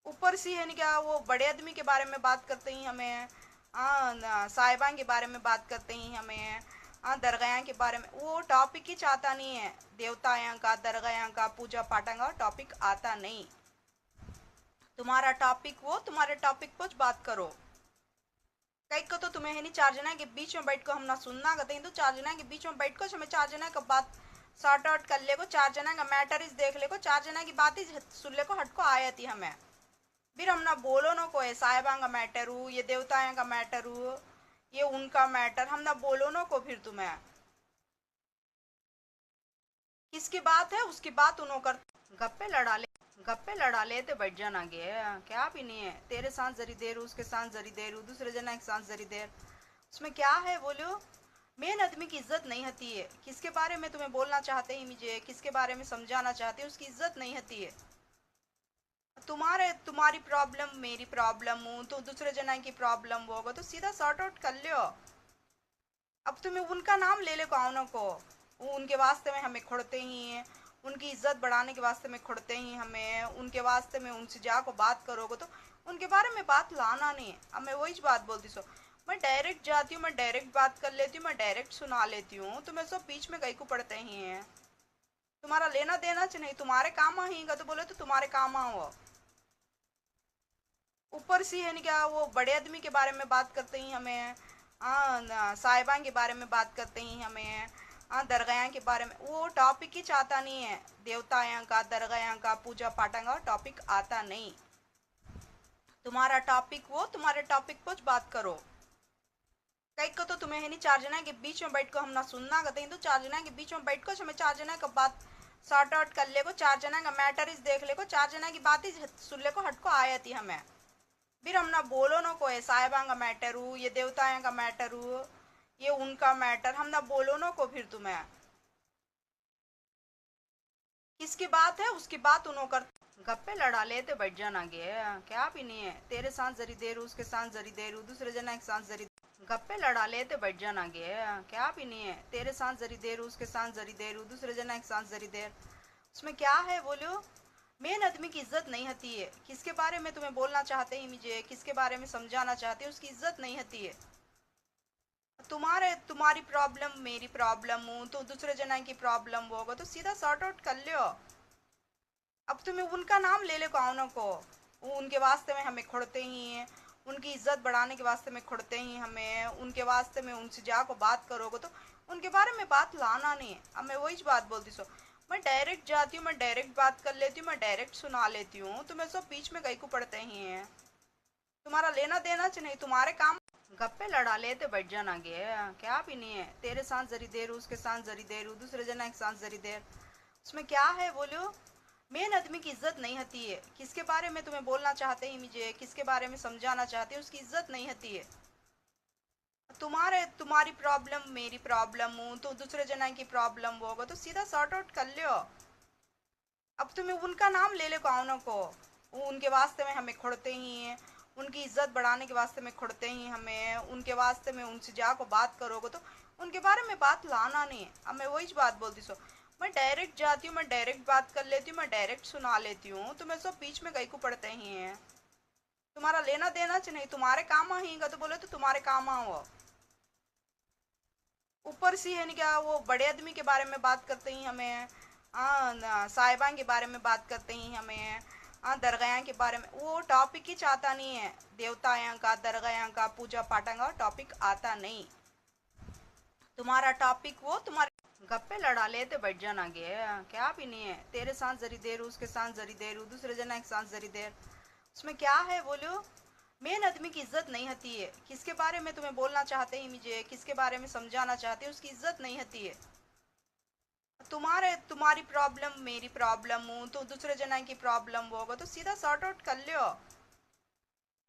ऊपर से है नहीं क्या, वो बड़े आदमी के बारे में बात करते ही हमें, साहिबान के बारे में बात करते ही हमें, दरगाह के बारे में। वो टॉपिक ही चाहता नहीं है, देवताओं का दरगाह का पूजा पाठ का टॉपिक आता नहीं। तुम्हारा टॉपिक वो, तुम्हारे टॉपिक पर बात करो। कई को तो तुम्हें है नहीं, चार जना के बीच में बैठ को हम ना सुनना कहते हैं, तो चार जना के बीच में बैठ को हमें चार जना का बात सॉर्ट आउट कर ले को, चार जना का मैटर इस देख ले को, चार जना की बात ही सुन ले को, हट को आया थी हमें। फिर हम ना बोलो ना को साहिबा का मैटर हूँ, ये देवताओं का मैटर हूँ, ये उनका मैटर, हम ना बोलो ना को। फिर तुम्हें किसकी बात है उसकी बात उन्हों कर, गप्पे लड़ा लेते बैठ जाना गे। क्या भी नहीं है, तेरे साथ जरी देर उसके साथ जरी देर दूसरे जना के साथ जरी देर, उसमें क्या है बोलो। मेन आदमी की इज्जत नहीं होती है। किसके बारे में तुम्हें बोलना चाहते हैं मुझे, किसके बारे में समझाना चाहते हैं, उसकी इज्जत नहीं होती है। तुम्हारी प्रॉब्लम मेरी प्रॉब्लम हूँ तो दूसरे जना की प्रॉब्लम होगा तो सीधा सॉर्ट आउट कर लो। अब तुम्हें उनका नाम ले ले कौनों को, वो उनके वास्ते में हमें खोड़ते ही हैं, उनकी इज्जत बढ़ाने के वास्ते में खोड़ते ही हमें, उनके वास्ते में उनसे जाको बात करोगे तो उनके बारे में बात लाना नहीं है। अब मैं वही बात बोलती सो, मैं डायरेक्ट जाती हूँ, मैं डायरेक्ट बात कर लेती हूँ, मैं डायरेक्ट सुना लेती हूँ, तुम्हें सब बीच में कहीं को पड़ते ही हैं। तुम्हारा लेना देना नहीं, तुम्हारे काम आएगा तो बोले तो तुम्हारे काम आओ। ऊपर से है नहीं क्या, वो बड़े आदमी के बारे में बात करते ही हमें, साहिबान के बारे में बात करते ही हमें, दरगाह के बारे में। वो टॉपिक ही चाहता नहीं है, देवताओं का दरगाह का पूजा पाठ का टॉपिक आता नहीं। तुम्हारा टॉपिक वो, तुम्हारे टॉपिक पर बात करो। कई को तो तुम्हें है नहीं, चार जना के बीच में बैठ को हम ना सुनना कहते हैं, तो चार जना के बीच में बैठ को हमें चार जना का बात सॉर्ट आउट कर ले को, चार जना का मैटर इस देख ले को, चार जना की बात ही सुन ले को, हट को आया थी हमें। फिर हम ना बोलो ना को साहिबा का मैटर हूँ, ये देवताओं का मैटर हूँ, ये उनका मैटर, हम ना बोलो ना को। फिर तुम्हें किसकी बात है उसकी बात उन्हों कर, गप्पे लड़ा लेते बैठ जाना गे। क्या भी नहीं है, तेरे साथ जरी देर उसके साथ जरी देर दूसरे जना के साथ जरी, गप्पे लड़ा लेते बैठ जाना गे। क्या भी नहीं है, तेरे साथ जरी देर उसके साथ जरी देर दूसरे जना के साथ जरी देर, उसमें क्या है बोलो। मेन आदमी की इज्जत नहीं होती है। किसके बारे में तुम्हें बोलना चाहते हैं मुझे, किसके बारे में समझाना चाहते हैं, उसकी इज्जत नहीं होती है। तुम्हारी प्रॉब्लम मेरी प्रॉब्लम हूँ तो दूसरे जना की प्रॉब्लम होगा तो सीधा सॉर्ट आउट कर लो। अब तुम्हें उनका नाम ले ले कौनों को, वो उनके वास्ते में हमें खोड़ते ही हैं, उनकी इज्जत बढ़ाने के वास्ते में खोड़ते ही हमें, उनके वास्ते में उनसे जाको बात करोगे तो उनके बारे में बात लाना नहीं है। अब मैं वही बात बोलती सो, मैं डायरेक्ट जाती हूँ, मैं डायरेक्ट बात कर लेती हूँ, मैं डायरेक्ट सुना लेती हूँ, तुम्हें सब बीच में कहीं को पड़ते ही हैं। तुम्हारा लेना देना नहीं, तुम्हारे काम। गप्पे लड़ा लेते बैठ जाना गे। क्या भी नहीं है, तेरे साथ जरी देर उसके साथ जरी देर दूसरे जना के साथ जरी देर, उसमें क्या है बोलो। मेन आदमी की इज्जत नहीं होती है। किसके बारे में तुम्हें बोलना चाहते हैं मुझे, किसके बारे में समझाना चाहते हैं, उसकी इज्जत नहीं होती है। तुम्हारी प्रॉब्लम मेरी प्रॉब्लम हूँ तो दूसरे जना की प्रॉब्लम होगा तो सीधा सॉर्ट आउट कर लो। अब तुम्हें उनका नाम ले ले कौनों को, वो उनके वास्ते में हमें खोड़ते ही हैं, उनकी इज्जत बढ़ाने के वास्ते में खोड़ते ही हमें, उनके वास्ते में उनसे जाको बात करोगे तो उनके बारे में बात लाना नहीं है। अब मैं वही बात बोलती सो, मैं डायरेक्ट जाती हूँ, मैं डायरेक्ट बात कर लेती हूँ, मैं डायरेक्ट सुना लेती हूँ, तुम्हें सब बीच में कहीं को पड़ते ही हैं। तुम्हारा लेना देना नहीं, तुम्हारे काम आएगा तो बोले तो तुम्हारे काम आओ। ऊपर से है नहीं क्या, वो बड़े आदमी के बारे में बात करते ही हमें, साहिबान के बारे में बात करते ही हमें, दरगाह के बारे में। वो टॉपिक ही चाहता नहीं है, देवताओं का दरगाह का पूजा पाठ का टॉपिक आता नहीं। तुम्हारा टॉपिक वो, तुम्हारे गप्पे लड़ा लेते बैठ जाना गे। क्या भी नहीं है, तेरे साथ जरी देर उसके साथ जरी देर दूसरे जना के साथ जरी देर, उसमें क्या है बोलो। मेन आदमी की इज्जत नहीं होती है। किसके बारे में तुम्हें बोलना चाहते हैं मुझे, किसके बारे में समझाना चाहते हैं, उसकी इज्जत नहीं होती है। तुम्हारी प्रॉब्लम मेरी प्रॉब्लम हूँ तो दूसरे जना की प्रॉब्लम होगा तो सीधा सॉर्ट आउट कर लियो।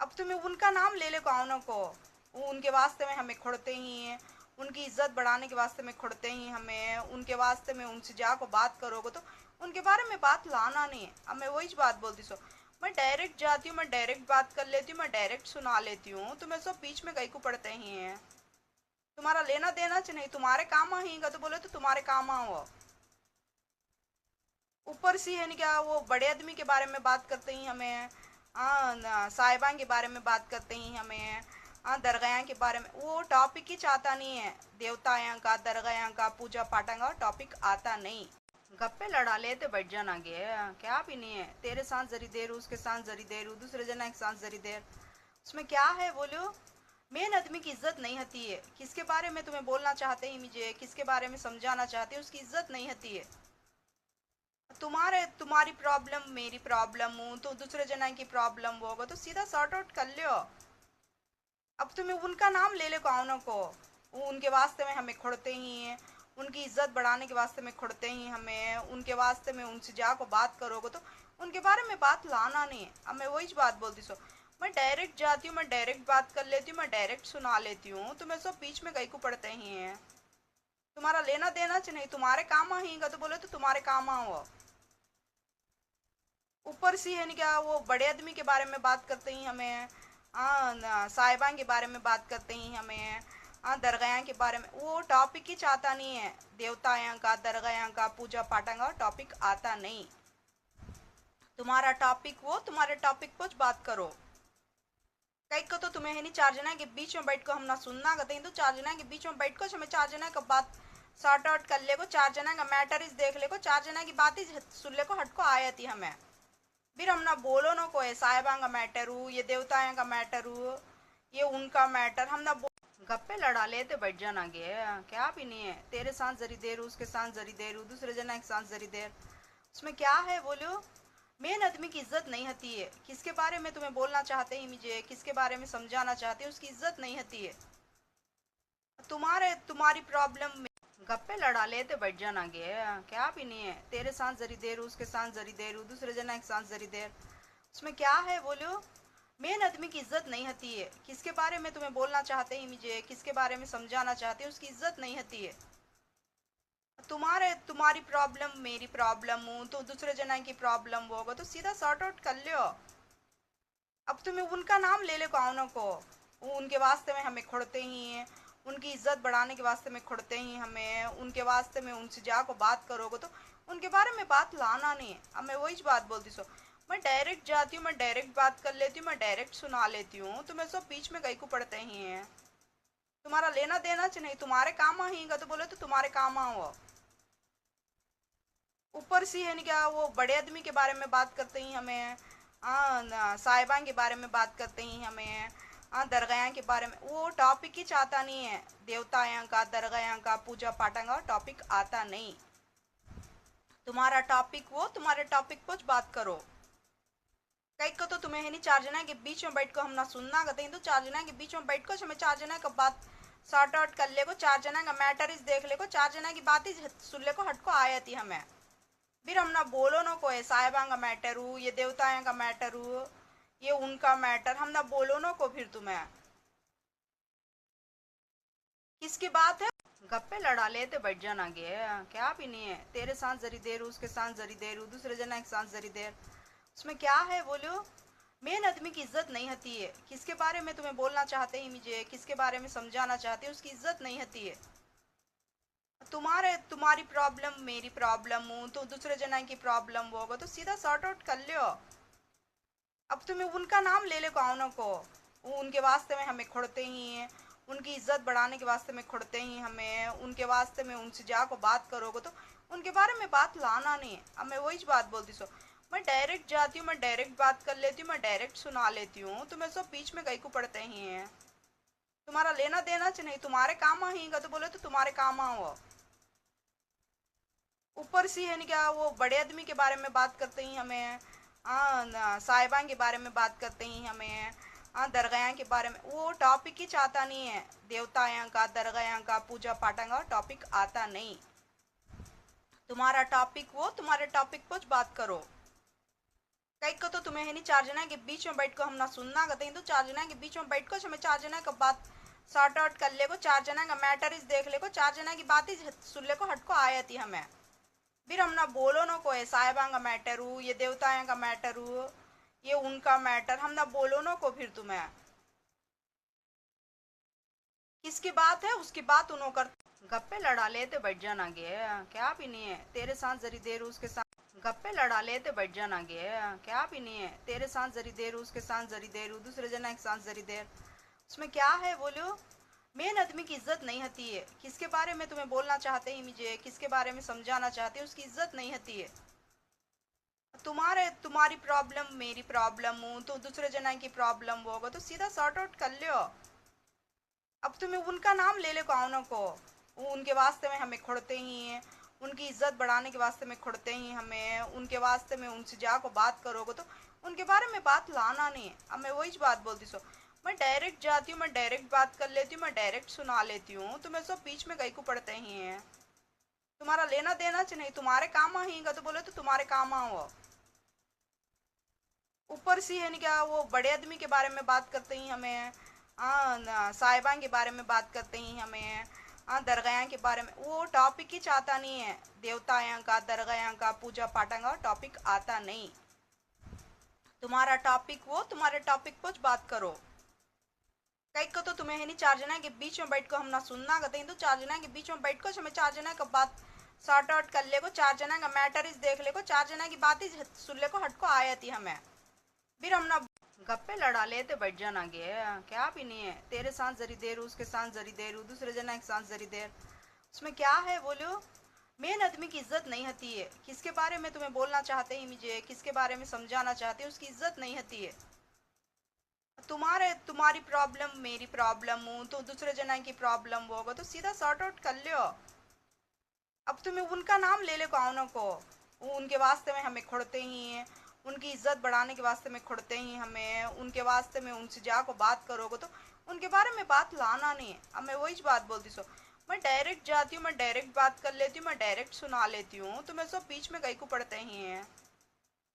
अब तुम्हें उनका नाम ले ले कौन को, वो उनके वास्ते में हमें खोड़ते ही हैं। उनकी इज्जत बढ़ाने के वास्ते में खोड़ते ही हमें, उनके वास्ते में उनसे जाको बात करोगे तो उनके बारे में बात लाना नहीं है। अब मैं वही बात बोलती सो, मैं डायरेक्ट जाती हूँ, मैं डायरेक्ट बात कर लेती हूँ, मैं डायरेक्ट सुना लेती हूँ। तुम्हें सब बीच में कहीं को पड़ते ही हैं। तुम्हारा लेना देना चाहिए, तुम्हारे काम आएगा तो बोले तो तुम्हारे काम आओ। ऊपर से है नहीं क्या, वो बड़े आदमी के बारे में बात करते ही हमें, साहिबा के बारे में बात करते ही हमें, दरगाह के बारे में। वो टॉपिक ही चाहता नहीं है, देवताओं का दरगाह का पूजा पाठ का टॉपिक आता नहीं। गप्पे लड़ा लेते बैठ जाना गे। क्या भी नहीं है, तेरे साथ जरी देर उसके साथ जरी देर दूसरे जना के साथ जरी देर, उसमें क्या है बोलो। मेन आदमी की इज्जत नहीं होती है। किसके बारे में तुम्हें बोलना चाहते हैं मुझे, किसके बारे में समझाना चाहते हैं, उसकी इज्जत नहीं होती है। तुम्हारी प्रॉब्लम मेरी प्रॉब्लम हूँ तो दूसरे जना की प्रॉब्लम होगा तो सीधा सॉर्ट आउट कर लियो। अब तुम्हें उनका नाम ले ले कौन को, वो उनके वास्ते में हमें खोड़ते ही हैं। उनकी इज्जत बढ़ाने के वास्ते में खोड़ते ही हमें, उनके वास्ते में उनसे जाको बात करोगे तो उनके बारे में बात लाना नहीं है। अब मैं वही बात बोलती सो, मैं डायरेक्ट जाती हूँ, मैं डायरेक्ट बात कर लेती हूँ, मैं डायरेक्ट सुना लेती हूँ। तुम्हें सब बीच में कहीं को पड़ते ही हैं। तुम्हारा लेना देना चाहिए, तुम्हारे काम आएगा तो बोले तो तुम्हारे काम आओ। ऊपर से है नहीं क्या, वो बड़े आदमी के बारे में बात करते ही हमें, साहिबा के बारे में बात करते ही हमें, दरगाह के बारे में। वो टॉपिक ही चाहता नहीं है, देवताओं का दरगाह का पूजा पाठ का टॉपिक आता नहीं। तुम्हारा टॉपिक वो, तुम्हारे टॉपिक पर बात करो। कई को तो तुम्हें है नहीं, चार जना के बीच में बैठ को हम ना सुनना कहते हैं, तो चार जना के बीच में बैठ को हमें चार जना का बात सॉर्ट आउट कर ले को, चार जना का मैटर इस देख ले को, चार जना की बात ही सुन ले को, हट को आया थी हमें। फिर हम ना बोलो ना कोई साहिबा का मैटर हूँ, ये देवताओं का मैटर हूँ, ये उनका मैटर हम ना गप्पे लड़ा लेते बैठ जाना गे। क्या भी नहीं है, तेरे साथ जरी देर उसके साथ जरी देर दूसरे जना के साथ जरी देर, उसमें क्या है बोलो। मेन आदमी की इज्जत नहीं होती है। किसके बारे में तुम्हें बोलना चाहते हैं मुझे, किसके बारे में समझाना चाहते हैं, उसकी इज्जत नहीं होती है। तुम्हारी प्रॉब्लम गप्पे लड़ा लेते बैठ जाना गे। क्या भी नहीं है, तेरे साथ जरी देर उसके साथ जरी देर दूसरे जना के साथ जरी देर, उसमें क्या है बोलो। मेन आदमी की इज्जत नहीं होती है। किसके बारे में तुम्हें बोलना चाहते हैं मुझे, किसके बारे में समझाना चाहते हैं, उसकी इज्जत नहीं होती है। तुम्हारी प्रॉब्लम मेरी प्रॉब्लम हूँ तो दूसरे जना की प्रॉब्लम होगा तो सीधा सॉर्ट आउट कर लियो। अब तुम्हें उनका नाम ले ले कौन को, वो उनके वास्ते में हमें खोड़ते ही हैं। उनकी इज्जत बढ़ाने के वास्ते में खोड़ते ही हमें, उनके वास्ते में उनसे जाको बात करोगे तो उनके बारे में बात लाना नहीं है। अब मैं वही बात बोलती सो, मैं डायरेक्ट जाती हूँ, मैं डायरेक्ट बात कर लेती हूँ, मैं डायरेक्ट सुना लेती हूँ। तुम्हें सब बीच में कहीं को पड़ते ही हैं। तुम्हारा लेना देना चाहिए, तुम्हारे काम आएगा तो बोले तो तुम्हारे काम आओ। ऊपर से है नहीं क्या, वो बड़े आदमी के बारे में बात करते ही हमें, साहिबा के बारे में बात करते ही हमें, दरगाह के बारे में। वो टॉपिक ही चाहता नहीं है, देवताओं का दरगाह का पूजा पाठ का टॉपिक आता नहीं। तुम्हारा टॉपिक वो, तुम्हारे टॉपिक पर बात करो। कई को तो तुम्हें है नहीं, चार जना के बीच में बैठ को हम ना सुनना कहते हैं, तो चार जना के बीच में बैठ को हमें चार जना का बात सॉर्ट आउट कर ले को, चार जना का मैटर इस देख ले को, चार जना की बात ही सुन ले को, हट को आया थी हमें। फिर हम ना बोलो ना कोई साहिबा का मैटर हूँ, ये देवताओं का मैटर हूँ, ये उनका मैटर हम ना बोलो ना को। फिर तुम्हें किसकी बात है, गप्पे लड़ा लेते बैठ जाना गे। क्या भी नहीं है, तेरे साथ जरी देर उसके साथ जरी देर दूसरे जना के साथ जरी देर, उसमें क्या है बोलो। मेन आदमी की इज्जत नहीं होती है। किसके बारे में तुम्हें बोलना चाहते हैं मुझे, किसके बारे में समझाना चाहते हैं, उसकी इज्जत नहीं होती है। तुम्हारी प्रॉब्लम मेरी प्रॉब्लम हूँ तो दूसरे जना की प्रॉब्लम होगा तो सीधा सॉर्ट आउट कर लियो। अब तुम्हें उनका नाम ले ले कौन को, वो उनके वास्ते में हमें खोड़ते ही हैं। उनकी इज्जत बढ़ाने के वास्ते में खोड़ते ही हमें, उनके वास्ते में उनसे जाको बात करोगे तो उनके बारे में बात लाना नहीं है। अब मैं वही बात बोलती सो, मैं डायरेक्ट जाती हूँ, मैं डायरेक्ट बात कर लेती हूँ, मैं डायरेक्ट सुना लेती हूँ। तुम्हें सब बीच में कहीं को पड़ते ही हैं। तुम्हारा लेना देना चाहिए, तुम्हारे काम आएगा तो बोले तो तुम्हारे काम आओ। ऊपर से है क्या, वो बड़े आदमी के बारे में बात करते ही हमें, साहिबान के बारे में बात करते ही हमें, दरगाह के बारे में। वो टॉपिक ही चाहता नहीं है, देवताओं का, दरगाह का, पूजा पाठ का टॉपिक आता नहीं। तुम्हारा टॉपिक वो, तुम्हारे टॉपिक पर बात करो। कई को तो तुम्हें है नहीं, चार जना के बीच में बैठ को हम ना सुनना कहते, तो चार जना के बीच में बैठ को हमें चार जना का बात सॉर्ट आउट कर ले को, चार जना का मैटर इस देख ले को, चार जना की बात ही सुन ले को, हट को आया थी हमें। फिर हम ना बोलो ना को साहिबा का मैटर हूँ, ये देवताओं का मैटर हूँ, ये उनका मैटर, हम ना बोलो ना को। फिर तुम्हें किसकी बात है, उसकी बात उन्हों कर गप्पे लड़ा लेते बैठ जाना गे, क्या भी नहीं है तेरे साथ जरी देर उसके साथ गप्पे लड़ा लेते बैठ जाना गे, क्या भी नहीं है तेरे साथ जरी देर उसके साथ जरी देर, दूसरे जना के साथ जरी देर, उसमें क्या है बोलो। मेन आदमी की इज्जत नहीं होती है। किसके बारे में तुम्हें बोलना चाहते हैं मुझे, किसके बारे में समझाना चाहते हैं, उसकी इज्जत नहीं होती है। तुम्हारी प्रॉब्लम मेरी प्रॉब्लम हूँ, तो दूसरे जना की प्रॉब्लम होगा तो सीधा सॉर्ट आउट कर लो। अब तुम्हें उनका नाम ले ले कौनों को, वो उनके वास्ते में हमें खोड़ते ही हैं, उनकी इज्जत बढ़ाने के वास्ते में खोड़ते ही हमें, उनके वास्ते में उनसे जाको बात करोगे तो उनके बारे में बात लाना नहीं। अब मैं वही बात बोलती सो, मैं डायरेक्ट जाती हूँ, मैं डायरेक्ट बात कर लेती हूँ, मैं डायरेक्ट सुना लेती हूँ, तुम्हें सब बीच में कहीं को पड़ते ही हैं। तुम्हारा लेना देना चाहिए नहीं, तुम्हारे काम आएगा तो बोले तो तुम्हारे काम आओ। ऊपर से है क्या, वो बड़े आदमी के बारे में बात करते ही हमें, साहिबान के बारे में बात करते ही हमें, दरगाह के बारे में। वो टॉपिक ही चाहता नहीं है, देवताओं का, दरगाह का, पूजा पाठ का टॉपिक आता नहीं। तुम्हारा टॉपिक वो, तुम्हारे टॉपिक पर बात करो। कई को तो तुम्हें है नहीं, चार जना के बीच में बैठ को हम ना सुनना कहते हैं, तो चार जना के बीच में बैठ को हमें चार जना का बात सॉर्ट आउट कर ले को, चार जना का मैटर इस देख ले को, चार जना की बात ही सुन ले को, हट को आया थी हमें। फिर हम ना गप्पे लड़ा लेते बैठ जाना गे, क्या भी नहीं है तेरे साथ जरी देर उसके साथ जरी देर, दूसरे जना के साथ जरी देर, उसमें क्या है बोलो। मेन आदमी की इज्जत नहीं होती है। किसके बारे में तुम्हें बोलना चाहते हैं मुझे, किसके बारे में समझाना चाहते हैं, उसकी इज्जत नहीं होती है। तुम्हारी प्रॉब्लम मेरी प्रॉब्लम हूँ, तो दूसरे जना की प्रॉब्लम होगा तो सीधा सॉर्ट आउट कर लो। अब तुम्हें उनका नाम ले ले कौनों को, वो उनके वास्ते में हमें खोड़ते ही हैं, उनकी इज्जत बढ़ाने के वास्ते में खोड़ते ही हमें, उनके वास्ते में उनसे जाको बात करोगे तो उनके बारे में बात लाना नहीं। अब मैं वही बात बोलती सो, मैं डायरेक्ट जाती हूँ, मैं डायरेक्ट बात कर लेती हूँ, मैं डायरेक्ट सुना लेती हूँ, तुम्हें सब बीच में कहीं को पड़ते ही हैं।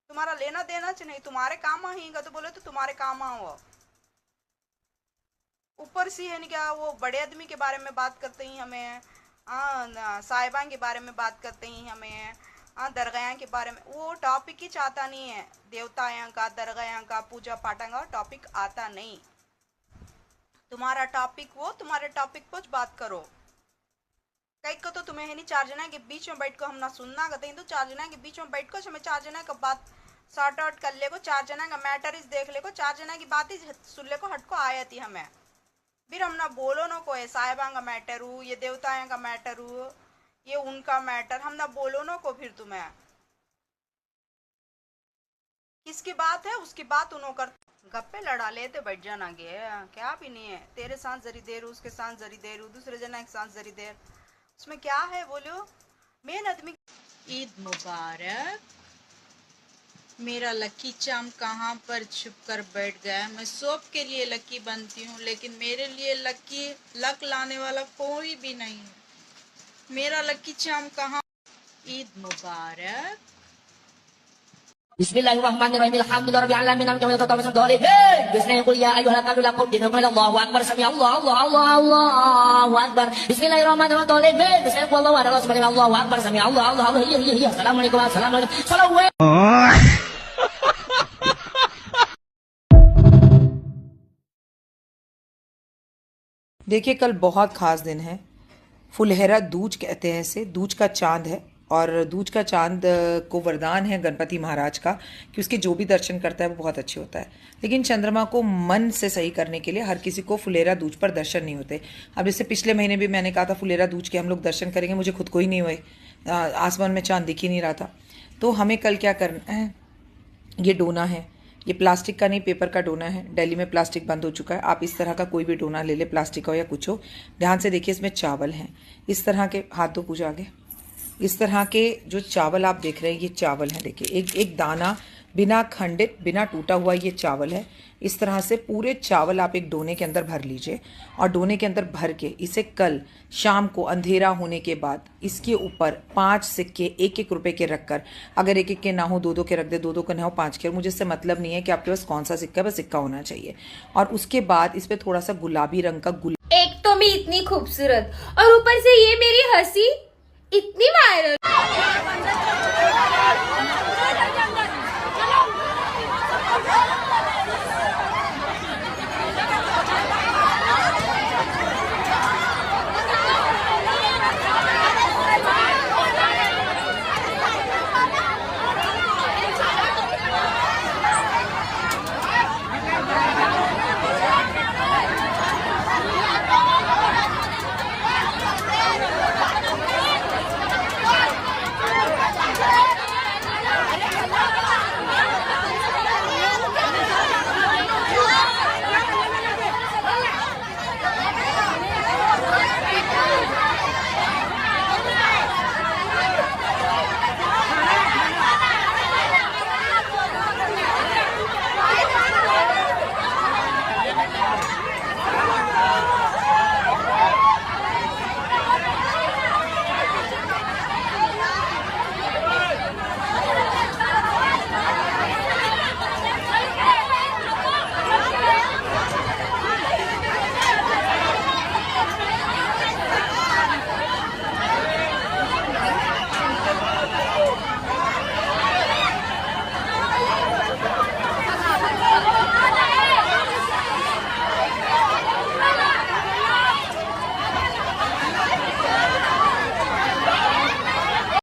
तुम्हारा लेना देना चाहिए नहीं, तुम्हारे काम आएगा तो बोले तो तुम्हारे काम आओ। ऊपर से है क्या, वो बड़े आदमी के बारे में बात करते ही हमें, साहिबान के बारे में बात करते ही हमें, दरगाह के बारे में। वो टॉपिक ही चाहता नहीं है, देवताओं का, दरगाह का, पूजा पाठ का टॉपिक आता नहीं। तुम्हारा टॉपिक वो, तुम्हारे टॉपिक पर बात करो। कई को तो तुम्हें है नहीं, चार जना के बीच में बैठ को हम ना सुनना कहते हैं, तो चार जना के बीच में बैठ को हमें चार जना का बात सॉर्ट आउट कर ले को, चार जना का मैटर इस देख ले को, चार जना की बात ही सुन ले को, हट को आया थी हमें। फिर हम ना बोलो ना को साहिबा का मैटर हूँ, ये देवताओं का मैटर हूँ, ये उनका मैटर, हम ना बोलो ना को। फिर तुम्हें किसकी बात है, उसकी बात उन्हों कर गप्पे लड़ा लेते बैठ जाना गे, क्या भी नहीं है तेरे साथ जरी देर उसके साथ जरी देर, दूसरे जना के साथ जरी देर, उसमें क्या है बोलो। मेन आदमी। ईद मुबारक। मेरा लकी चाम कहाँ पर छुप कर बैठ गया। मैं सबके लिए लकी बनती हूँ, लेकिन मेरे लिए लक लाने वाला कोई भी नहीं है। मेरा लकी चाम कहाँ। ईद मुबारक। Bismillahirrahmanirrahim. Alhamdulillahirabbil alamin. Al-jamil qatawasan dhalib. Bismillah qul ya ayyuhal kafirun qul dinkum Allahu akbar. Sami Allahu akbar. Bismillahirrahmanirrahim. Dhalib. Bismillah qul Allahu akbar. Sami Allahu akbar. Sami Allahu. Iya. Assalamualaikum. Salawat. देखिए, कल बहुत ख़ास दिन है। फुलहरा दूज कहते हैं इसे, दूज का चांद है। और दूज का चांद को वरदान है गणपति महाराज का कि उसके जो भी दर्शन करता है वो बहुत अच्छे होता है। लेकिन चंद्रमा को मन से सही करने के लिए हर किसी को फुलेरा दूज पर दर्शन नहीं होते। अब जैसे पिछले महीने भी मैंने कहा था फुलेरा दूज के हम लोग दर्शन करेंगे, मुझे खुद को ही नहीं हुए, आसमान में चांद दिख ही नहीं रहा था। तो हमें कल क्या करना है, ये डोना है, ये प्लास्टिक का नहीं पेपर का डोना है। दिल्ली में प्लास्टिक बंद हो चुका है, आप इस तरह का कोई भी डोना ले ले, प्लास्टिक का हो या कुछ हो। ध्यान से देखिए, इसमें चावल हैं, इस तरह के। हाथ धो पूजा आगे। इस तरह के जो चावल आप देख रहे हैं ये चावल है, देखिए एक एक दाना बिना खंडित बिना टूटा हुआ ये चावल है। इस तरह से पूरे चावल आप एक डोने के अंदर भर लीजिए और डोने के अंदर भर के इसे कल शाम को अंधेरा होने के बाद इसके ऊपर 5 सिक्के 1-1 रुपए के रखकर, अगर 1-1 के ना हो 2-2 के रख दे, 2-2 के ना हो 5 के, मुझे इससे मतलब नहीं है कि आपके पास कौन सा सिक्का है, बस सिक्का होना चाहिए। और उसके बाद इस पर थोड़ा सा गुलाबी रंग का एक तो मैं इतनी खूबसूरत और ऊपर से ये मेरी हंसी इतनी वायरल।